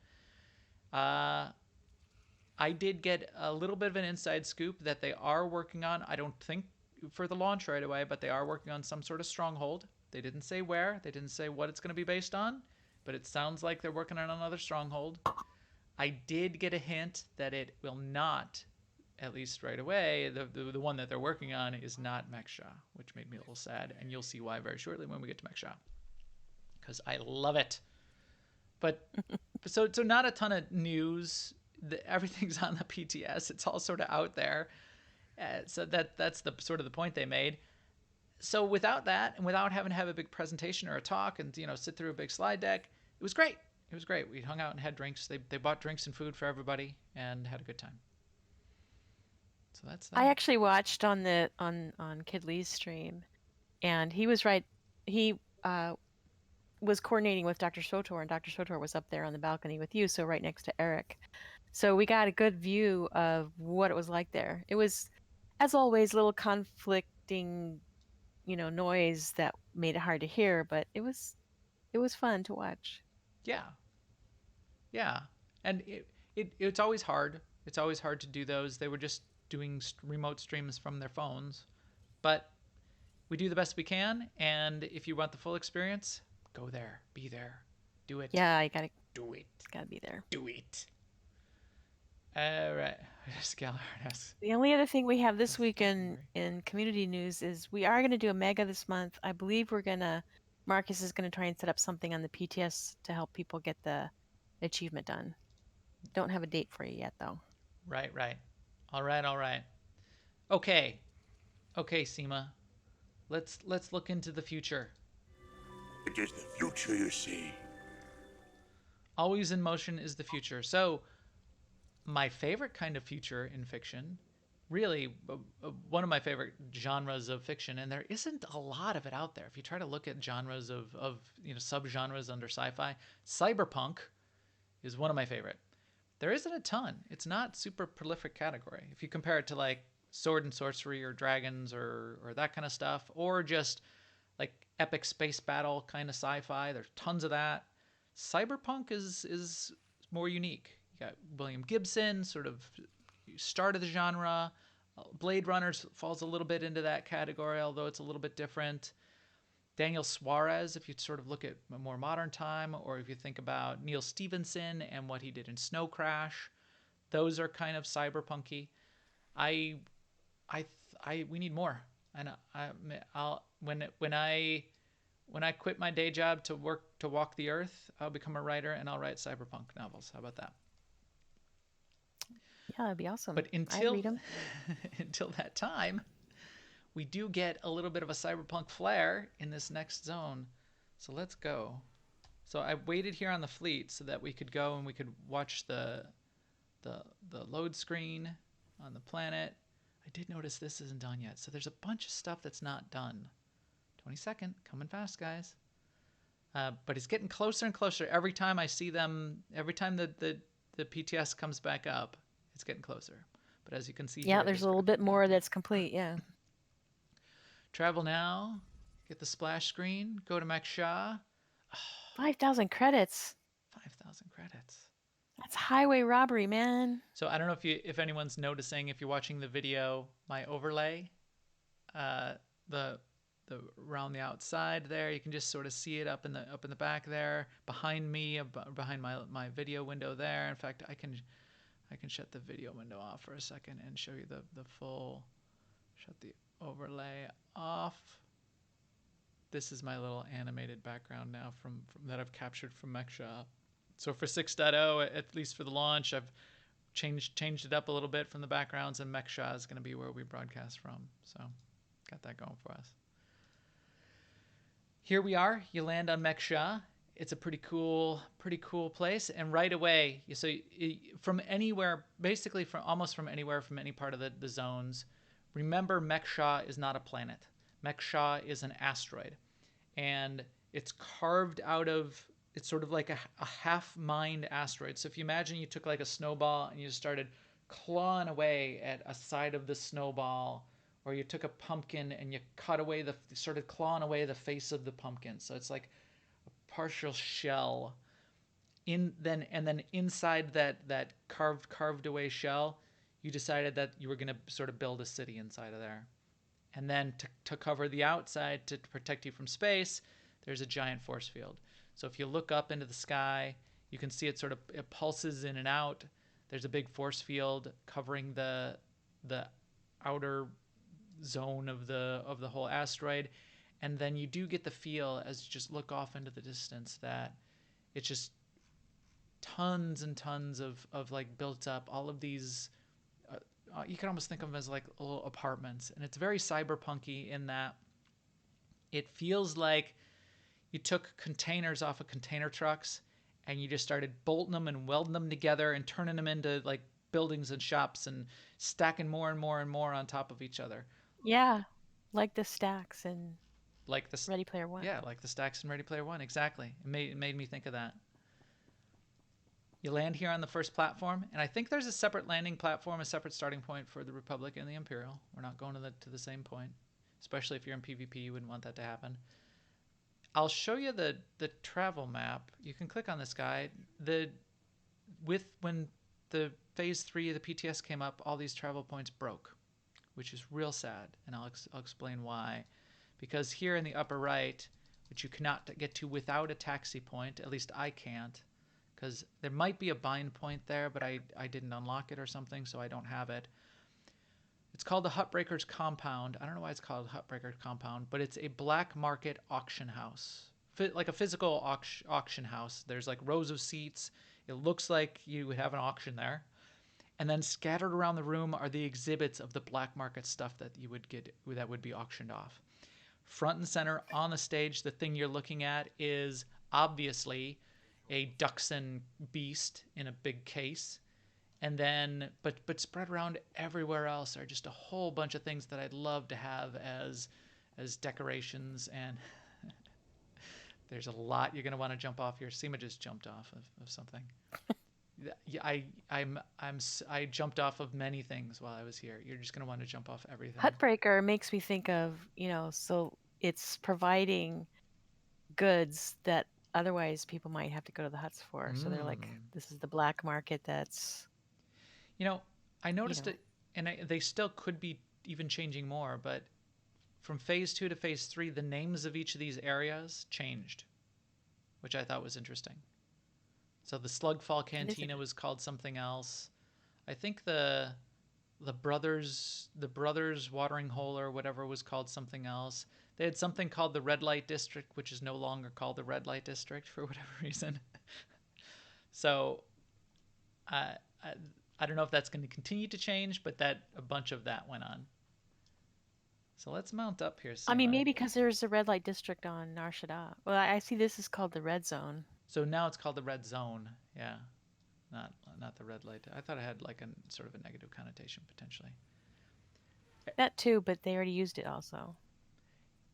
I did get a little bit of an inside scoop that they are working on, I don't think for the launch right away, but they are working on some sort of stronghold. They didn't say where, they didn't say what it's going to be based on, but it sounds like they're working on another stronghold. I did get a hint that it will not, at least right away, the one that they're working on is not Mek-Sha, which made me a little sad, and you'll see why very shortly when we get to Mek-Sha, because I love it. But so not a ton of news. Everything's on the PTS. It's all sort of out there. So that's the sort of the point they made. So without that, and without having to have a big presentation or a talk and sit through a big slide deck, it was great. It was great. We hung out and had drinks. They bought drinks and food for everybody and had a good time. So that's that. I actually watched on Kid Lee's stream, and he was right. He was coordinating with Dr. SWTOR, and Dr. SWTOR was up there on the balcony with you, so right next to Eric. So we got a good view of what it was like there. It was, as always, a little conflicting, noise that made it hard to hear, but it was fun to watch. Yeah, and it's always hard. It's always hard to do those. They were just doing remote streams from their phones, but we do the best we can. And if you want the full experience, go there, be there, do it. Yeah, I gotta do it. Gotta be there. Do it. All right. The only other thing we have this week in community news is we are going to do a mega this month. I believe Marcus is going to try and set up something on the PTS to help people get the achievement done. Don't have a date for you yet, though. Right. All right. Okay, Seema. Let's look into the future. It is the future, you see. Always in motion is the future. So my favorite kind of future in fiction, really one of my favorite genres of fiction, and there isn't a lot of it out there. If you try to look at genres of subgenres under sci-fi, cyberpunk is one of my favorite. There isn't a ton. It's not super prolific category. If you compare it to like sword and sorcery or dragons or that kind of stuff, or just like epic space battle kind of sci-fi, there's tons of that. Cyberpunk is more unique. You got William Gibson, sort of start of the genre. Blade Runner falls a little bit into that category, although it's a little bit different. Daniel Suarez, if you sort of look at a more modern time, or if you think about Neil Stephenson and what he did in Snow Crash, those are kind of cyberpunky. We need more, and when I quit my day job to walk the earth, I'll become a writer and I'll write cyberpunk novels. How about that? Yeah, that'd be awesome. But I'd read them. until that time, we do get a little bit of a cyberpunk flair in this next zone. So let's go. So I waited here on the fleet so that we could go and we could watch the load screen on the planet. I did notice this isn't done yet. So there's a bunch of stuff that's not done. 22nd, coming fast, guys. But it's getting closer and closer every time I see them. Every time the PTS comes back up, it's getting closer. But as you can see, yeah, there's a little bit more that's complete. Yeah. Travel now. Get the splash screen. Go to Mek-Sha. 5,000 credits. 5,000 credits. That's highway robbery, man. So I don't know if anyone's noticing, if you're watching the video, my overlay, the around the outside there, you can just sort of see it up in the back there behind me, behind my video window there. In fact, I can shut the video window off for a second and show you the full Shut the overlay off. This is my little animated background now from that I've captured from Mek-Sha. So for 6.0, at least for the launch, I've changed it up a little bit from the backgrounds, and Mek-Sha is going to be where we broadcast from. So got that going for us. Here we are. You land on Mek-Sha. It's a pretty cool place. And right away, so from anywhere, basically from almost from anywhere, from any part of the zones, remember Mek-Sha is not a planet. Mek-Sha is an asteroid. And it's carved out of, it's sort of like a half-mined asteroid. So if you imagine you took like a snowball and you started clawing away at a side of the snowball, or you took a pumpkin and you cut away started clawing away the face of the pumpkin. So it's like a partial shell. And then inside that carved away shell, you decided that you were going to sort of build a city inside of there. And then to cover the outside, to protect you from space, there's a giant force field. So if you look up into the sky, you can see it pulses in and out. There's a big force field covering the outer zone of the whole asteroid. And then you do get the feel, as you just look off into the distance, that it's just tons and tons of like built up, all of these, you can almost think of them as like little apartments. And it's very cyberpunky in that it feels like you took containers off of container trucks and you just started bolting them and welding them together and turning them into like buildings and shops and stacking more and more and more on top of each other. Yeah, like the stacks in Like the Ready Player One. Yeah, like the stacks in Ready Player One. Exactly. It made me think of that. You land here on the first platform, and I think there's a separate landing platform, a separate starting point for the Republic and the Imperial. We're not going to the same point, especially if you're in PvP. You wouldn't want that to happen. I'll show you the travel map. You can click on this guy. When the Phase 3 of the PTS came up, all these travel points broke, which is real sad, and I'll explain why. Because here in the upper right, which you cannot get to without a taxi point, at least I can't, because there might be a bind point there, but I didn't unlock it or something, so I don't have it. It's called the Hutbreaker's Compound. I don't know why it's called Hutbreaker's Compound, but it's a black market auction house, like a physical auction house. There's like rows of seats. It looks like you would have an auction there. And then scattered around the room are the exhibits of the black market stuff that you would get, that would be auctioned off. Front and center on the stage, the thing you're looking at is obviously a dachshund beast in a big case. And then, but spread around everywhere else are just a whole bunch of things that I'd love to have as decorations. And there's a lot you're going to want to jump off here. Seema just jumped off of something. Yeah, I jumped off of many things while I was here. You're just going to want to jump off everything. Hutbreaker makes me think of, so it's providing goods that otherwise people might have to go to the huts for. So they're like, this is the black market that's... I noticed it, and they still could be even changing more, but from Phase 2 to Phase 3, the names of each of these areas changed, which I thought was interesting. So the Slug Fall Cantina was called something else. I think the brothers watering hole or whatever was called something else. They had something called the Red Light District, which is no longer called the Red Light District for whatever reason. So I don't know if that's going to continue to change, but a bunch of that went on. So let's mount up here. Seema. I mean, maybe because there's a red light district on Nar Shaddaa. Well, I see this is called the red zone. So now it's called the red zone. Yeah, not the red light. I thought it had like a sort of a negative connotation potentially. That too, but they already used it also.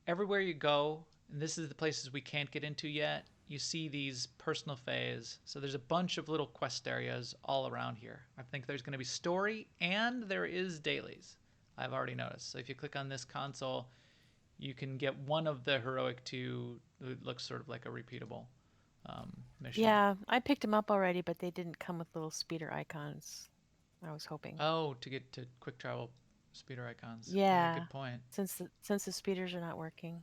Everywhere you go, and this is the places we can't get into yet, you see these personal phase. So there's a bunch of little quest areas all around here. I think there's going to be story and there is dailies. I've already noticed. So if you click on this console, you can get one of the heroic two. It looks sort of like a repeatable mission. Yeah, I picked them up already, but they didn't come with little speeder icons. I was hoping. Oh, to get to quick travel speeder icons. Yeah. Good point. Since the speeders are not working.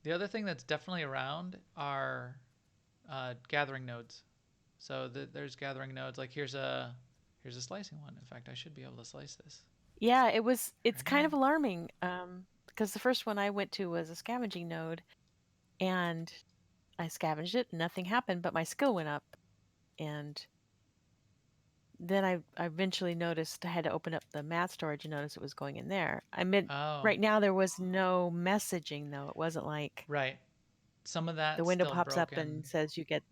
The other thing that's definitely around are gathering nodes. So there's gathering nodes. Like here's a slicing one. In fact, I should be able to slice this. Yeah, it's kind Right. of alarming, because the first one I went to was a scavenging node, and I scavenged it, nothing happened, but my skill went up. And then I eventually noticed I had to open up the mat storage and notice it was going in there. I meant Oh, right now there was no messaging though. It wasn't like right. Some of the that's window still pops up and broken. says you get,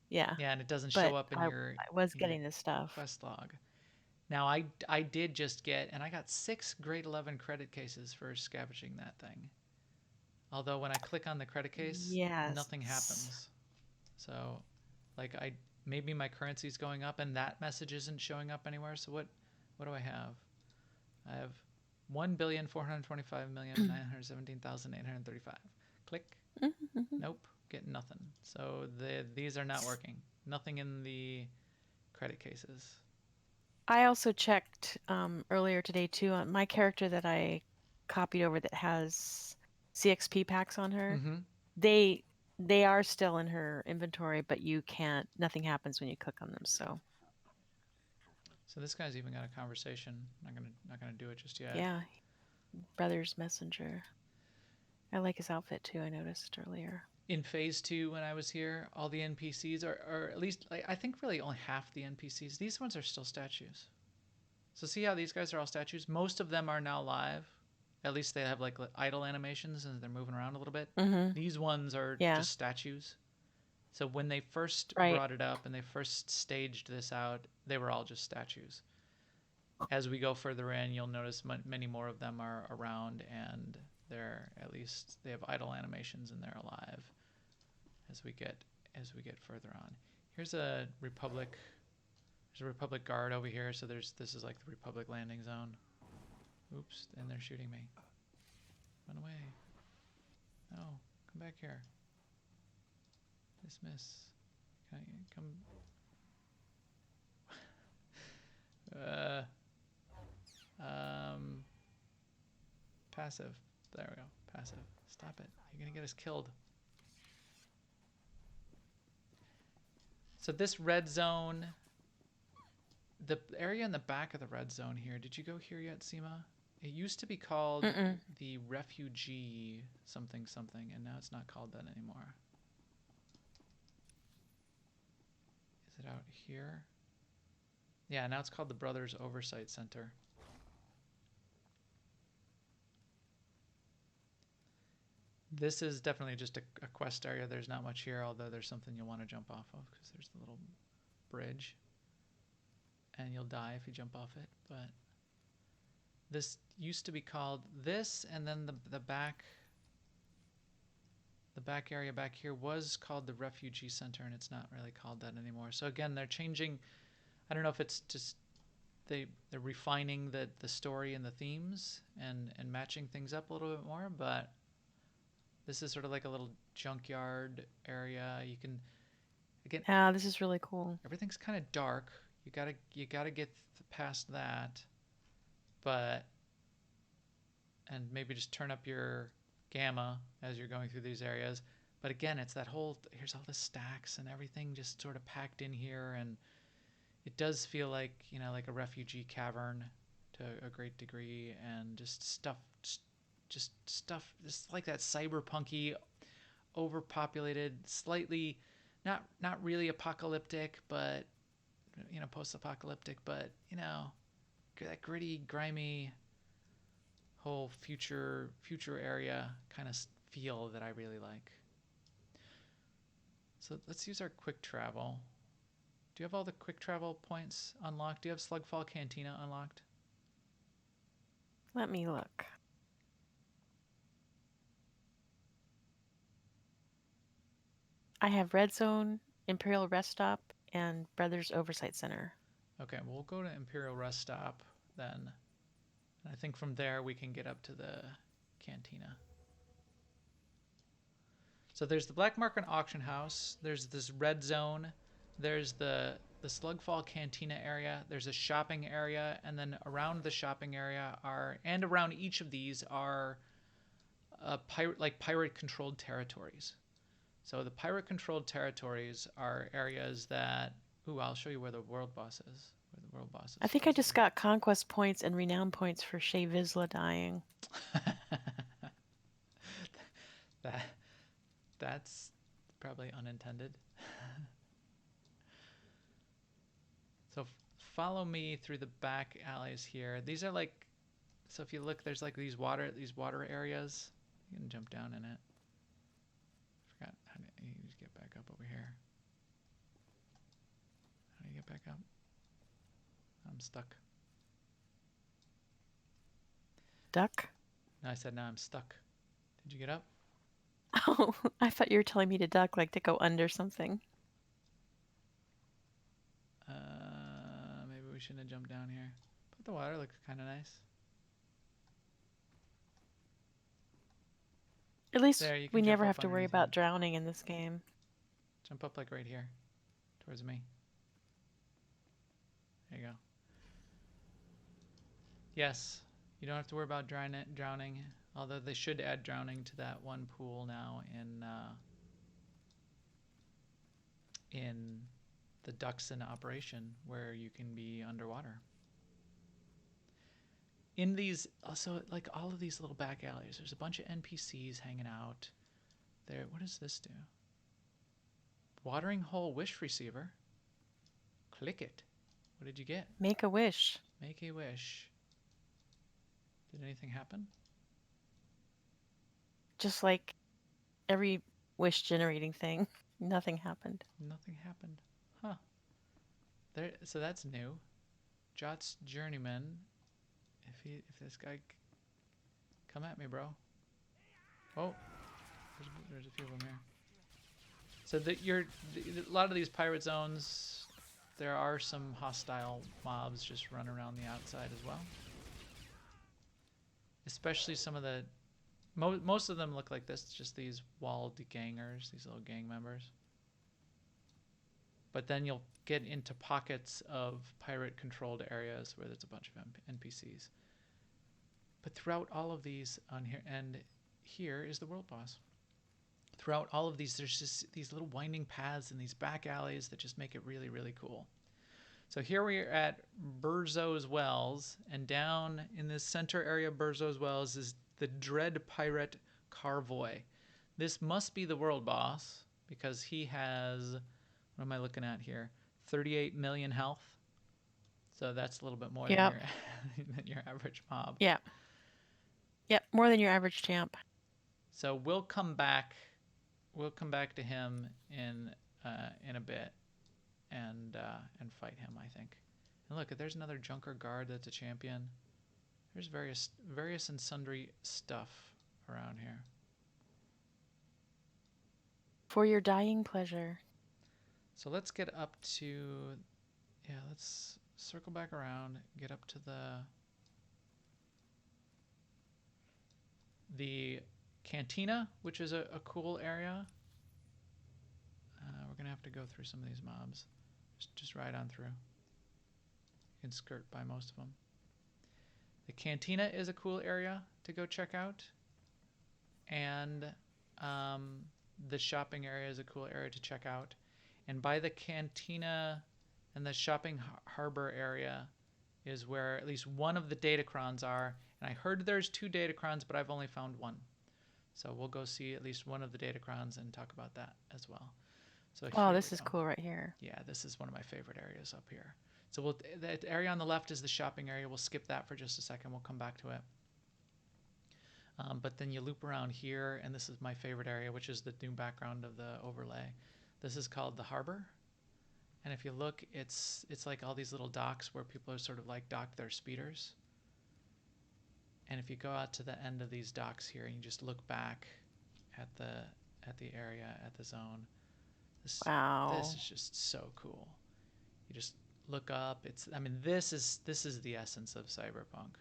yeah, Yeah, and it doesn't show but up I was in your getting this stuff. quest log. Now I did just get, and I got 6 grade 11 credit cases for scavenging that thing. Although when I click on the credit case, Yes. nothing happens. So, like maybe my currency's going up and that message isn't showing up anywhere. So what do I have? I have 1,425,917,835. Click. Nope, getting nothing. So these are not working. Nothing in the credit cases. I also checked earlier today too on my character that I copied over that has CXP packs on her. Mm-hmm. They they are still in her inventory, but you can't. Nothing happens when you click on them. So So this guy's even got a conversation. Not gonna do it just yet. yeah, brother's messenger. I like his outfit too. I noticed earlier. In phase 2, when I was here, all the NPCs or at least I think really only half the NPCs. These ones are still statues. So see how these guys are all statues? Most of them are now live. At least they have like idle animations and they're moving around a little bit. Mm-hmm. These ones are Yeah. just statues. So when they first Right. brought it up and they first staged this out, they were all just statues. As we go further in, you'll notice many more of them are around, and they're at least they have idle animations and they're alive. As we get further on, here's a Republic. There's a Republic guard over here. So this is like the Republic landing zone. Oops, and they're shooting me. Run away. No, come back here. Dismiss. Can I come? Passive. There we go. Passive. Stop it. You're gonna get us killed. So this red zone, the area in the back of the red zone here. Did you go here yet, Seema? It used to be called the Refugee something something, and now it's not called that anymore. Is it out here? Yeah, now it's called the Brothers Oversight Center. This is definitely just a quest area. There's not much here, although there's something you'll want to jump off of because there's the little bridge. And you'll die if you jump off it. But this used to be called this, and then the back area back here was called the Refugee Center, and it's not really called that anymore. So again, they're changing. I don't know if it's just they're refining the story and the themes and matching things up a little bit more, but this is sort of like a little junkyard area. You can, again, Yeah, this is really cool. everything's kind of dark. You gotta get past that, but and maybe just turn up your gamma as you're going through these areas. But again, it's that whole here's all the stacks and everything just sort of packed in here, and it does feel like like a refugee cavern to a great degree, and just stuff, just like that cyberpunky, overpopulated, slightly not really apocalyptic, but post-apocalyptic, but that gritty, grimy whole future area kind of feel that I really like. So let's use our quick travel. Do you have all the quick travel points unlocked? Do you have Slugfall Cantina unlocked? Let me look. I have Red Zone, Imperial Rest Stop, and Brothers Oversight Center. Okay, well, we'll go to Imperial Rest Stop then. And I think from there we can get up to the Cantina. So there's the Black Market Auction House. There's this red zone. There's the Slugfall Cantina area. There's a shopping area, and then around the shopping area and around each of these are pirate-controlled territories. So the pirate-controlled territories are areas that. Ooh, I'll show you where the world boss is. where the world boss is. I think I just got conquest points and renown points for Shea Vizsla dying. That's probably unintended. So follow me through the back alleys here. These are like, so if you look, there's like these water areas. You can jump down in it. Forgot how to, you just get back up over here. How do you get back up? I'm stuck. Duck? No, I said now I'm stuck. Did you get up? Oh, I thought you were telling me to duck, like to go under something. Maybe we shouldn't have jumped down here. But the water looks kind of nice. At least There, you can we jump never up have to worry underneath about him. drowning in this game. Jump up like right here, towards me. There you go. Yes, you don't have to worry about drowning, although they should add drowning to that one pool now in the ducks in operation where you can be underwater. In these, also, like all of these little back alleys, there's a bunch of NPCs hanging out. There, what does this do? Watering hole wish receiver. Click it. What did you get? Make a wish. Make a wish. Did anything happen? Just like every wish generating thing. Nothing happened. Nothing happened. Huh. There. So that's new. Jot's journeyman. If this guy, come at me, bro. Oh, there's a few of them here. So a lot of these pirate zones, there are some hostile mobs just run around the outside as well. Especially some of the, most of them look like this, just these walled gangers, these little gang members. But then you'll get into pockets of pirate-controlled areas where there's a bunch of NPCs. But throughout all of these on here, and here is the world boss. Throughout all of these, there's just these little winding paths and these back alleys that just make it really, really cool. So here we are at Burzo's Wells, and down in this center area of Burzo's Wells is the Dread Pirate Carvoy. This must be the world boss because he has, what am I looking at here? 38 million health. So that's a little bit more Yep. than your average mob. Yeah. Yep, more than your average champ. So we'll come back to him in a bit and fight him, I think. And look, there's another Junker guard that's a champion. There's various and sundry stuff around here. For your dying pleasure. So let's get up to, yeah, let's circle back around, get up to the Cantina, which is a cool area. We're gonna have to go through some of these mobs. Just ride on through. You can skirt by most of them. The Cantina is a cool area to go check out, and the shopping area is a cool area to check out. And by the Cantina and the shopping harbor area is where at least one of the datacrons are. And I heard there's 2 datacrons, but I've only found 1. So we'll go see at least one of the datacrons and talk about that as well. So Oh, this is cool right here. Yeah, this is one of my favorite areas up here. So the area on the left is the shopping area. We'll skip that for just a second. We'll come back to it. But then you loop around here, and this is my favorite area, which is the new background of the overlay. This is called the harbor. And if you look, it's like all these little docks where people are sort of like dock their speeders. And if you go out to the end of these docks here and you just look back at the area, at the zone, Wow. This is just so cool. You just look up. This is the essence of cyberpunk,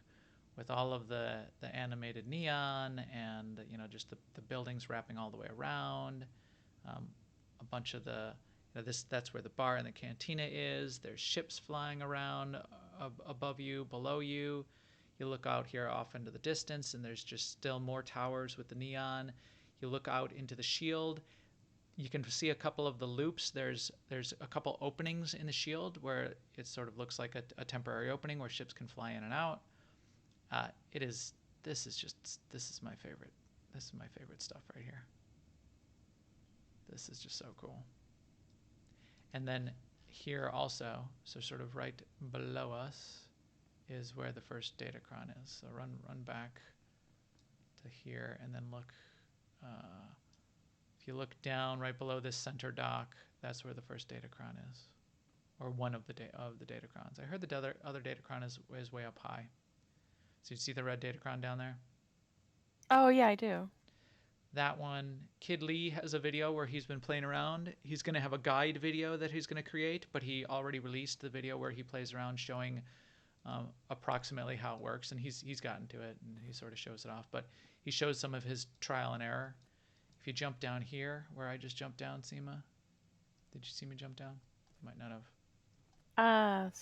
with all of the animated neon and just the buildings wrapping all the way around. A bunch of that's where the bar and the cantina is. There's ships flying around above you, below you. You look out here off into the distance, and there's just still more towers with the neon. You look out into the shield. you can see a couple of the loops. There's a couple openings in the shield where it sort of looks like a temporary opening where ships can fly in and out. This is my favorite. This is my favorite stuff right here. This is just so cool. And then here also, so sort of right below us is where the first datacron is. So run back to here and then look. If you look down right below this center dock, that's where the first datacron is, or one of the datacrons. I heard the other datacron is way up high. So you see the red datacron down there? Oh yeah, I do. That one, Kid Lee has a video where he's been playing around. He's going to have a guide video that he's going to create, but he already released the video where he plays around showing approximately how it works, and he's gotten to it, and he sort of shows it off. But he shows some of his trial and error. If you jump down here, where I just jumped down, Seema, did you see me jump down? You might not have.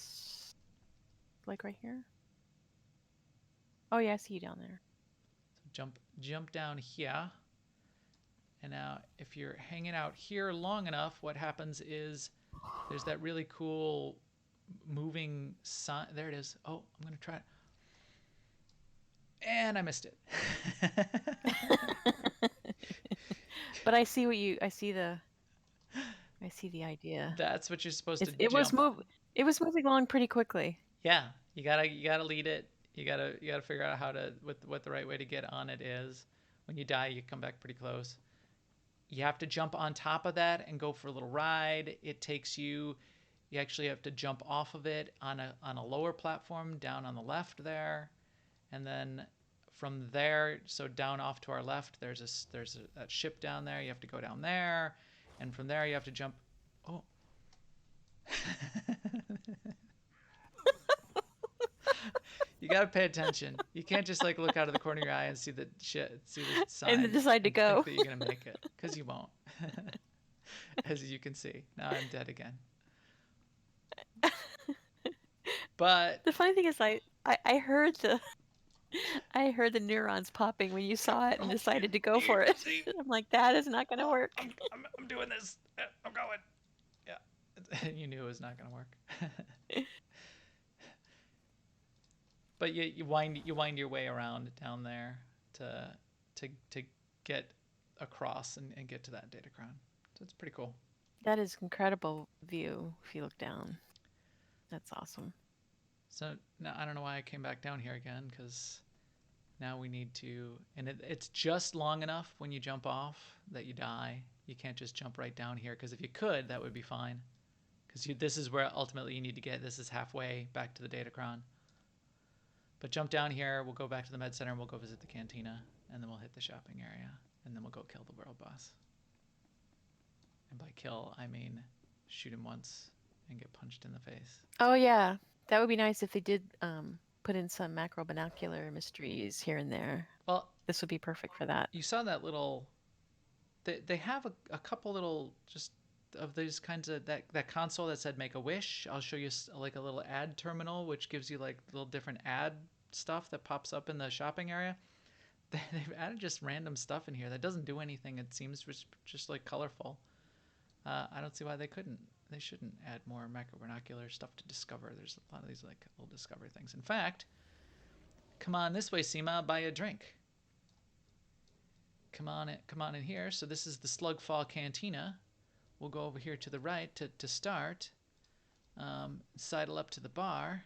Like right here? Oh yeah, I see you down there. So jump down here. And now if you're hanging out here long enough, what happens is there's that really cool moving sign. There it is. Oh, I'm going to try it. And I missed it. But I see the idea. That's what you're supposed to do. It was moving along pretty quickly. Yeah, you gotta lead it. You gotta figure out how to what the right way to get on it is. When you die, you come back pretty close. You have to jump on top of that and go for a little ride. It takes you actually have to jump off of it on a lower platform down on the left there, and then from there, so down off to our left, there's that ship down there. You have to go down there, and from there you have to jump. Oh. You gotta pay attention. You can't just like look out of the corner of your eye and see the sign and decide to go. Think that you're gonna make it, because you won't. As you can see, now I'm dead again. But the funny thing is, I heard the neurons popping when you saw it and decided to go for it. I'm like, that is not gonna work. I'm doing this. I'm going. Yeah, you knew it was not gonna work. But you wind your way around down there to get across and get to that datacron. So it's pretty cool. That is incredible view if you look down. That's awesome. So now I don't know why I came back down here again, because now we need to, and it's just long enough when you jump off that you die. You can't just jump right down here, because if you could, that would be fine. Because this is where ultimately you need to get. This is halfway back to the datacron. But jump down here, we'll go back to the med center, and we'll go visit the cantina, and then we'll hit the shopping area, and then we'll go kill the world boss. And by kill, I mean shoot him once and get punched in the face. Oh yeah, that would be nice if they did put in some macro binocular mysteries here and there. Well, this would be perfect for that. You saw that little. They have a couple little just of these kinds of that console that said make a wish. I'll show you like a little ad terminal which gives you like little different ad stuff that pops up in the shopping area. They've added just random stuff in here that doesn't do anything. It seems just like colorful. I don't see why they shouldn't add more macro binocular stuff to discover. There's a lot of these like little discovery things. In fact, come on this way, Seema, I'll buy you a drink. Come on in here. So this is the Slug Fall Cantina. We'll go over here to the right to start. Sidle up to the bar,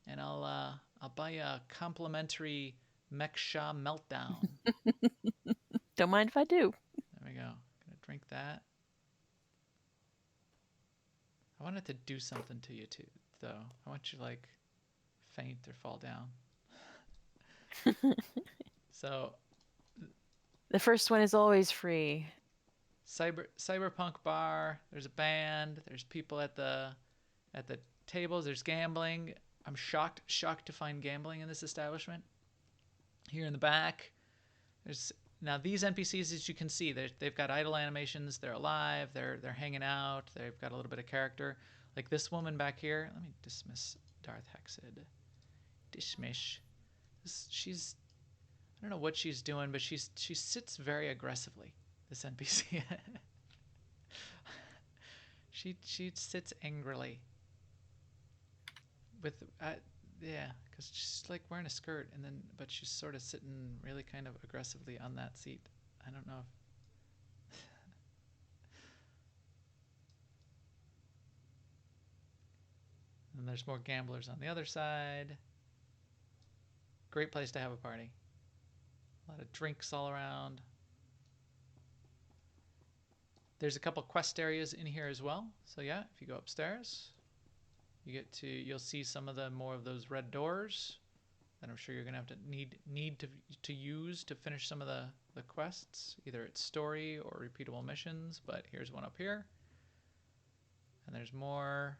and I'll buy you a complimentary Mek-Sha meltdown. Don't mind if I do. There we go. Gonna drink that. I want it to do something to you too, though. I want you to like faint or fall down. So the first one is always free. Cyberpunk bar. There's a band. There's people at the tables. There's gambling. I'm shocked to find gambling in this establishment. Here in the back, now these NPCs, as you can see, they've got idle animations. They're alive. They're hanging out. They've got a little bit of character. Like this woman back here. Let me dismiss Darth Hexid. Dismiss. She's, I don't know what she's doing, but she sits very aggressively. This NPC. She sits angrily. With yeah, because she's like wearing a skirt, and then but she's sort of sitting really kind of aggressively on that seat. I don't know if and there's more gamblers on the other side. Great place to have a party. A lot of drinks all around. There's a couple quest areas in here as well. So yeah, if you go upstairs, you'll see some of the more of those red doors that I'm sure you're gonna have to need to use to finish some of the quests. Either it's story or repeatable missions. But here's one up here, and there's more.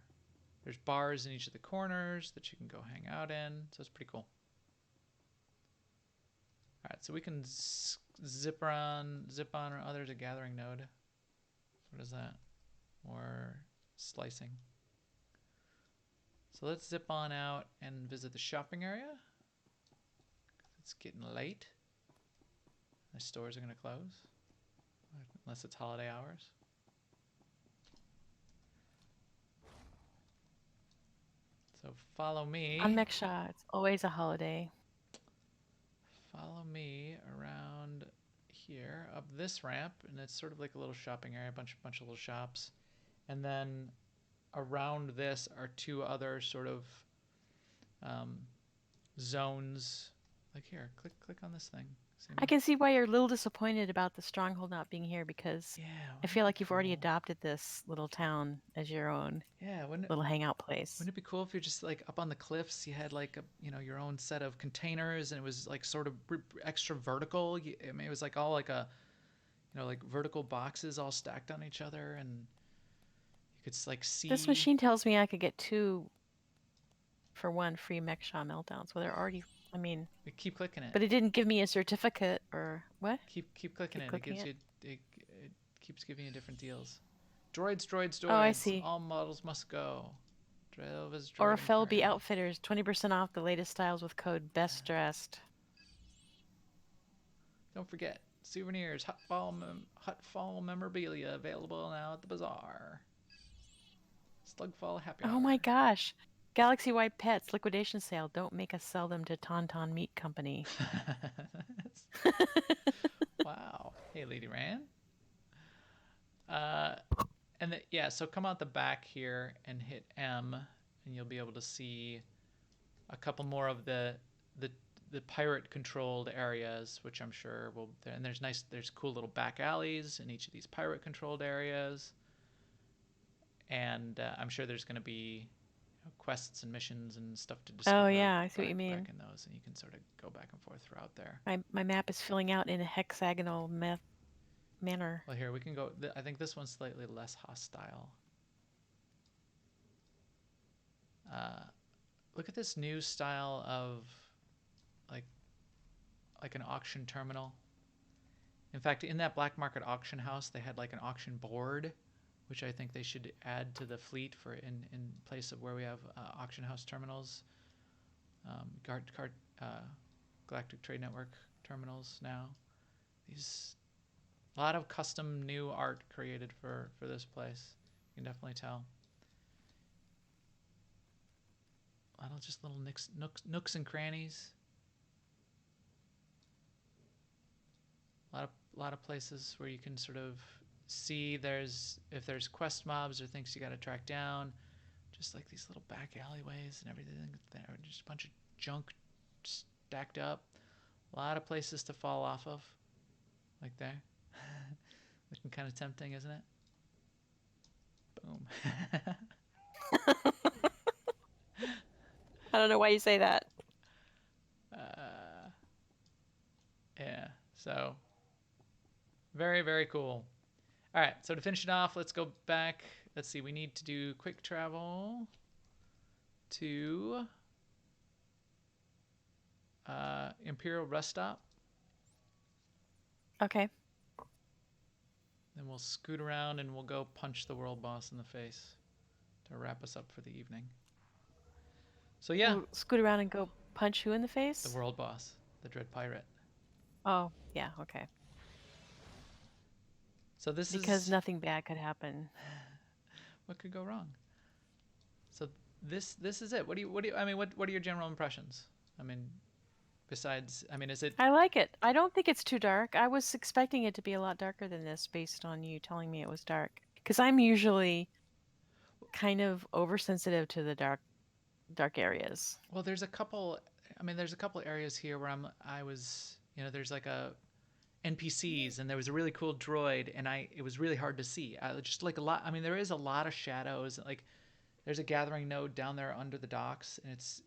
There's bars in each of the corners that you can go hang out in. So it's pretty cool. All right, so we can zip on or other to gathering node. What is that? More slicing. So let's zip on out and visit the shopping area. It's getting late. The stores are going to close unless it's holiday hours. So follow me. On Mek-Sha, it's always a holiday. Follow me around here up this ramp, and it's sort of like a little shopping area, a bunch of little shops, and then around this are two other sort of zones. Like here, click on this thing. I can see why you're a little disappointed about the stronghold not being here, because yeah, I feel like you've already adopted this little town as your own little hangout place. Wouldn't it be cool if you're just like up on the cliffs, you had like your own set of containers, and it was like sort of extra vertical. I mean, it was like all like a, like vertical boxes all stacked on each other, and you could like see. This machine tells me I could get 2 for 1 free Mek-Sha meltdowns. Well, they're already. I mean, keep clicking it. But it didn't give me a certificate or what? Keep clicking it. It gives you. It keeps giving you different deals. Droids. Oh, I see. All models must go. Or Felby Outfitters, 20% off the latest styles with code Best Dressed. Don't forget, souvenirs, hot fall memorabilia available now at the bazaar. Slug Fall happy hour. Oh my gosh. Galaxy-wide pets liquidation sale. Don't make us sell them to Tauntaun Meat Company. Wow. Hey, Lady Ran. So come out the back here and hit M, and you'll be able to see a couple more of the pirate controlled areas, which I'm sure will. And there's cool little back alleys in each of these pirate controlled areas, and I'm sure there's going to be quests and missions and stuff to discover. Oh yeah, I see what you mean. Back in those, and you can sort of go back and forth throughout there. My map is filling out in a hexagonal manner. Well, here we can go. I think this one's slightly less hostile. Look at this new style of like an auction terminal. In fact, in that black market auction house, they had like an auction board, which I think they should add to the fleet for in place of where we have auction house terminals, Galactic Trade Network terminals now. A lot of custom new art created for this place. You can definitely tell. A lot of just little nooks and crannies. A lot of places where you can sort of see if there's quest mobs or things you got to track down, just like these little back alleyways and everything. Just a bunch of junk stacked up. A lot of places to fall off of, like there. Looking kind of tempting, isn't it? Boom. I don't know why you say that. Yeah. So very, very cool. All right, so to finish it off, let's go back. Let's see, we need to do quick travel to Imperial Rest Stop. Okay. Then we'll scoot around and we'll go punch the world boss in the face to wrap us up for the evening. So yeah. We'll scoot around and go punch who in the face? The world boss, the Dread Pirate. Oh, yeah, okay. So this because nothing bad could happen. What could go wrong? So this is it. What are your general impressions? I mean, besides, I mean, is it? I like it. I don't think it's too dark. I was expecting it to be a lot darker than this based on you telling me it was dark. Because I'm usually kind of oversensitive to the dark areas. Well, there's a couple. I mean, there's a couple areas here where I was, there's like a NPCs, and there was a really cool droid, and it was really hard to see. I just like a lot. I mean, there is a lot of shadows. Like, there's a gathering node down there under the docks, and it's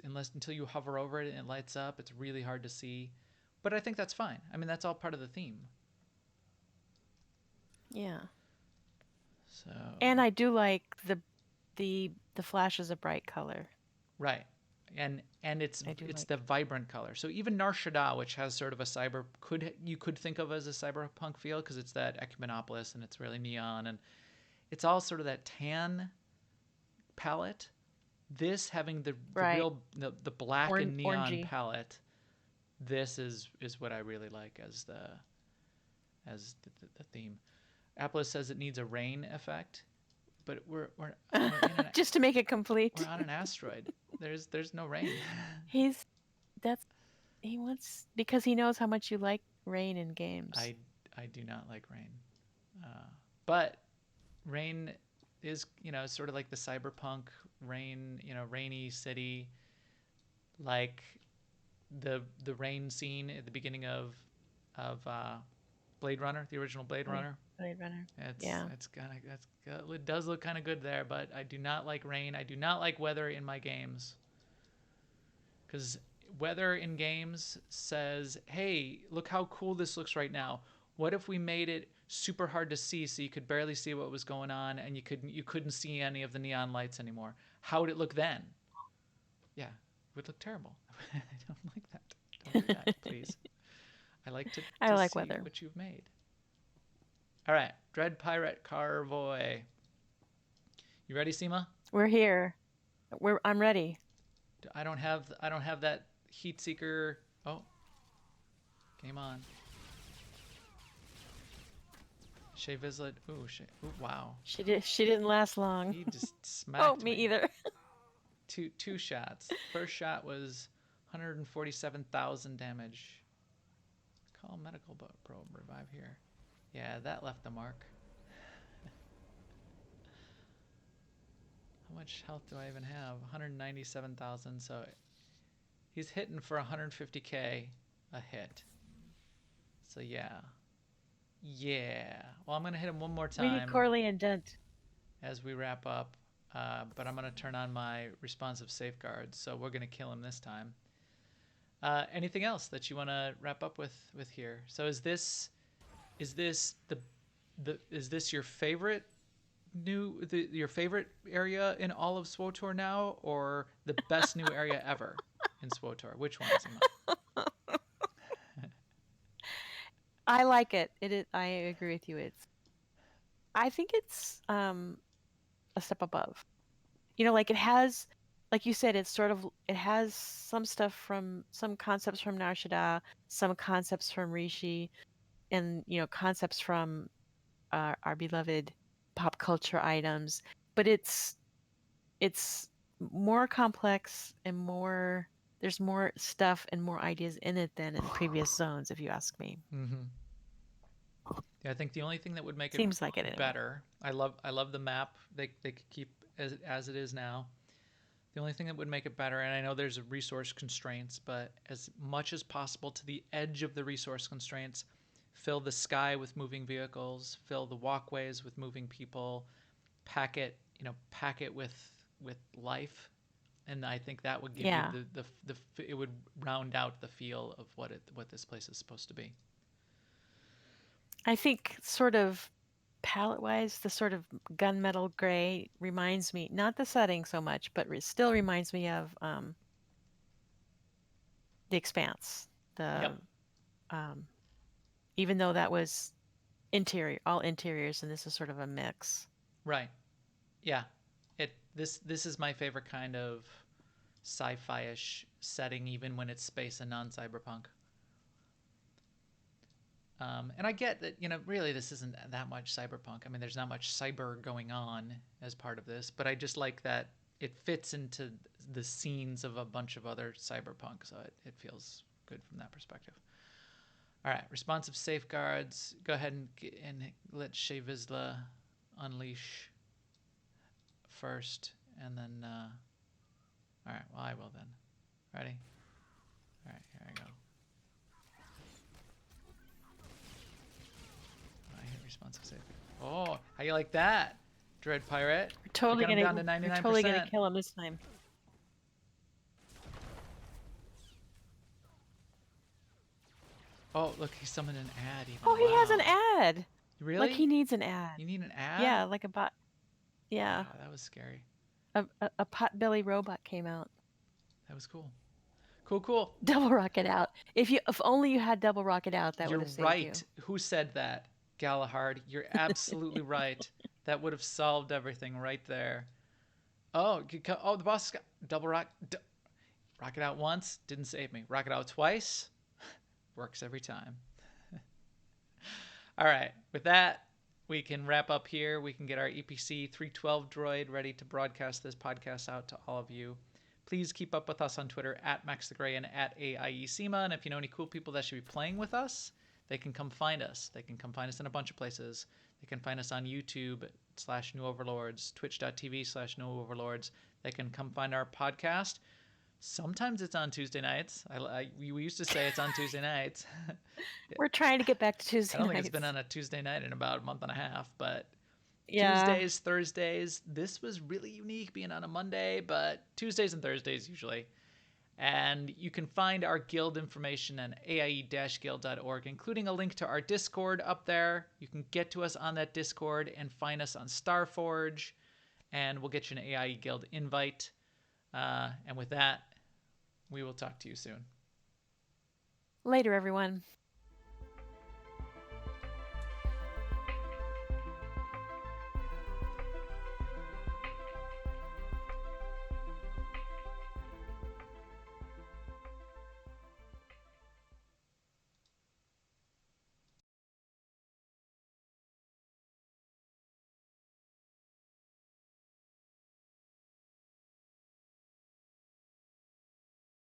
until you hover over it and it lights up, it's really hard to see. But I think that's fine. I mean, that's all part of the theme. Yeah. So. And I do like the flash is a bright color. Right. And it's the vibrant color. So even Nar Shaddaa, which has sort of a you could think of as a cyberpunk feel, because it's that Ecumenopolis and it's really neon, and it's all sort of that tan palette. This having the real the black and neon orangey palette. This is what I really like as the theme. Apples says it needs a rain effect, but we're just to make it complete. We're on an asteroid. There's no rain. He wants, because he knows how much you like rain in games. I do not like rain, but rain is sort of like the cyberpunk rain, rainy city, like the rain scene at the beginning of Blade Runner, the original Blade Runner. Blade Runner. It does look kind of good there, but I do not like rain. I do not like weather in my games, because weather in games says, "Hey, look how cool this looks right now. What if we made it super hard to see, so you could barely see what was going on, and you couldn't see any of the neon lights anymore? How would it look then?" Yeah, it would look terrible. I don't like that. Don't do that, please. I like to like see weather. what you've made. All right, Dread Pirate Carvoy. You ready, Seema? We're here. I'm ready. I don't have that heat seeker. Oh, game on. Shay Vizlet. Ooh, wow. She didn't last long. He just smacked me either. Two shots. First shot was 147,000 damage. Call medical probe. Revive here. Yeah, that left the mark. How much health do I even have? 197,000. So he's hitting for 150k a hit. So yeah. Well, I'm gonna hit him one more time. We need Corley and Dent as we wrap up. But I'm gonna turn on my responsive safeguards, so we're gonna kill him this time. Anything else that you want to wrap up with here? So is this your favorite your favorite area in all of SWTOR now, or the best new area ever in SWTOR? Which one is it? I like it. I agree with you. I think it's a step above. Like it has, like you said, it has some concepts from Nar Shaddaa, some concepts from Rishi, and concepts from our beloved pop culture items. But it's more complex and there's more stuff and more ideas in it than in previous zones, if you ask me. Mm-hmm. Yeah, I think the only thing that would make Seems like it better. Anyway. I love the map. They could keep as it is now. The only thing that would make it better, and I know there's resource constraints, but as much as possible to the edge of the resource constraints, fill the sky with moving vehicles, fill the walkways with moving people, pack it with life, and I think that would give you it would round out the feel of what this place is supposed to be. I think sort of palette-wise, the sort of gunmetal gray reminds me, not the setting so much, but still reminds me of The Expanse. Even though that was all interiors, and this is sort of a mix. Right. Yeah. This is my favorite kind of sci-fi-ish setting, even when it's space and non-cyberpunk. And I get that, really this isn't that much cyberpunk. I mean, there's not much cyber going on as part of this, but I just like that it fits into the scenes of a bunch of other cyberpunk, so it feels good from that perspective. All right, responsive safeguards. Go ahead and let Shevizla unleash first, and then. All right, well, I will then. Ready? All right, here I go. I hit responsive safeguard. Oh, how you like that, Dread Pirate? We're totally We're gonna down to 99%. We're totally gonna kill him this time. Oh, look, he summoned an ad. Even. Oh, he has an Wow. ad. Really? Like he needs an ad. You need an ad? Yeah, like a bot. Yeah, Wow, that was scary. a potbelly robot came out. That was cool. Cool. Double rocket out. If only you had double rocket out, that would have saved you. You're right. Who said that? Galahard. You're absolutely right. That would have solved everything right there. Oh, the boss got double rocket out once, didn't save me. Rocket out twice, works every time. All right, with that, we can wrap up here. We can get our EPC 312 droid ready to broadcast this podcast out to all of you. Please keep up with us on Twitter at Max the Gray and at AIESEMA. And if you know any cool people that should be playing with us, they can come find us. They can come find us in a bunch of places. They can find us on YouTube /New Overlords, twitch.tv /New Overlords. They can come find our podcast. Sometimes it's on Tuesday nights. We used to say it's on Tuesday nights. We're trying to get back to Tuesday I don't think nights. it's been on a Tuesday night in about a month and a half, but yeah. Tuesdays, Thursdays. This was really unique being on a Monday, but Tuesdays and Thursdays usually. And you can find our guild information on aie-guild.org, including a link to our Discord up there. You can get to us on that Discord and find us on Starforge, and we'll get you an AIE Guild invite. And with that, we will talk to you soon. Later, everyone.